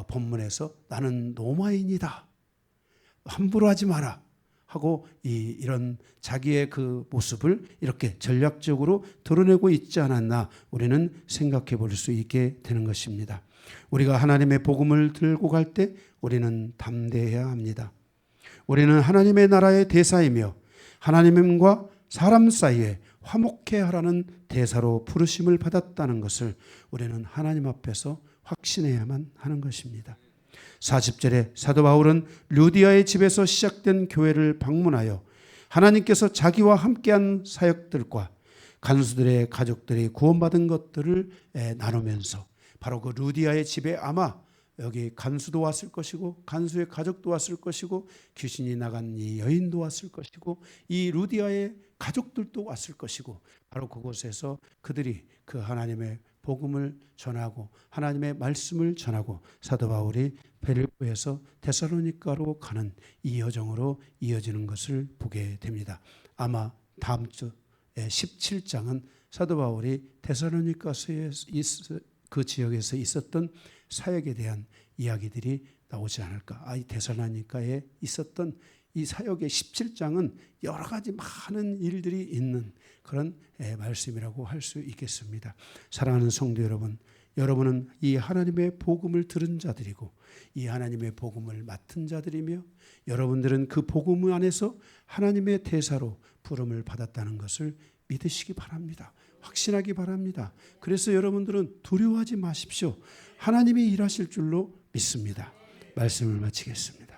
본문에서 나는 로마인이다. 함부로 하지 마라 하고 이런 자기의 그 모습을 이렇게 전략적으로 드러내고 있지 않았나 우리는 생각해 볼 수 있게 되는 것입니다. 우리가 하나님의 복음을 들고 갈 때 우리는 담대해야 합니다. 우리는 하나님의 나라의 대사이며 하나님과 사람 사이에 화목해 하라는 대사로 부르심을 받았다는 것을 우리는 하나님 앞에서 확신해야만 하는 것입니다. 40절에 사도 바울은 루디아의 집에서 시작된 교회를 방문하여 하나님께서 자기와 함께한 사역들과 간수들의 가족들이 구원받은 것들을 나누면서 바로 그 루디아의 집에 아마 여기 간수도 왔을 것이고 간수의 가족도 왔을 것이고 귀신이 나간 이 여인도 왔을 것이고 이 루디아의 가족들도 왔을 것이고 바로 그곳에서 그들이 그 하나님의 복음을 전하고 하나님의 말씀을 전하고 사도 바울이 베를보에서 데살로니가로 가는 이 여정으로 이어지는 것을 보게 됩니다. 아마 다음 주 17장은 사도 바울이 데살로니가서의 그 지역에서 있었던 사역에 대한 이야기들이 나오지 않을까. 이 데살로니가에 있었던 이 사역의 17장은 여러 가지 많은 일들이 있는 그런 말씀이라고 할 수 있겠습니다. 사랑하는 성도 여러분, 여러분은 이 하나님의 복음을 들은 자들이고 이 하나님의 복음을 맡은 자들이며 여러분들은 그 복음 안에서 하나님의 대사로 부름을 받았다는 것을 믿으시기 바랍니다. 확신하기 바랍니다. 그래서 여러분들은 두려워하지 마십시오. 하나님이 일하실 줄로 믿습니다. 말씀을 마치겠습니다.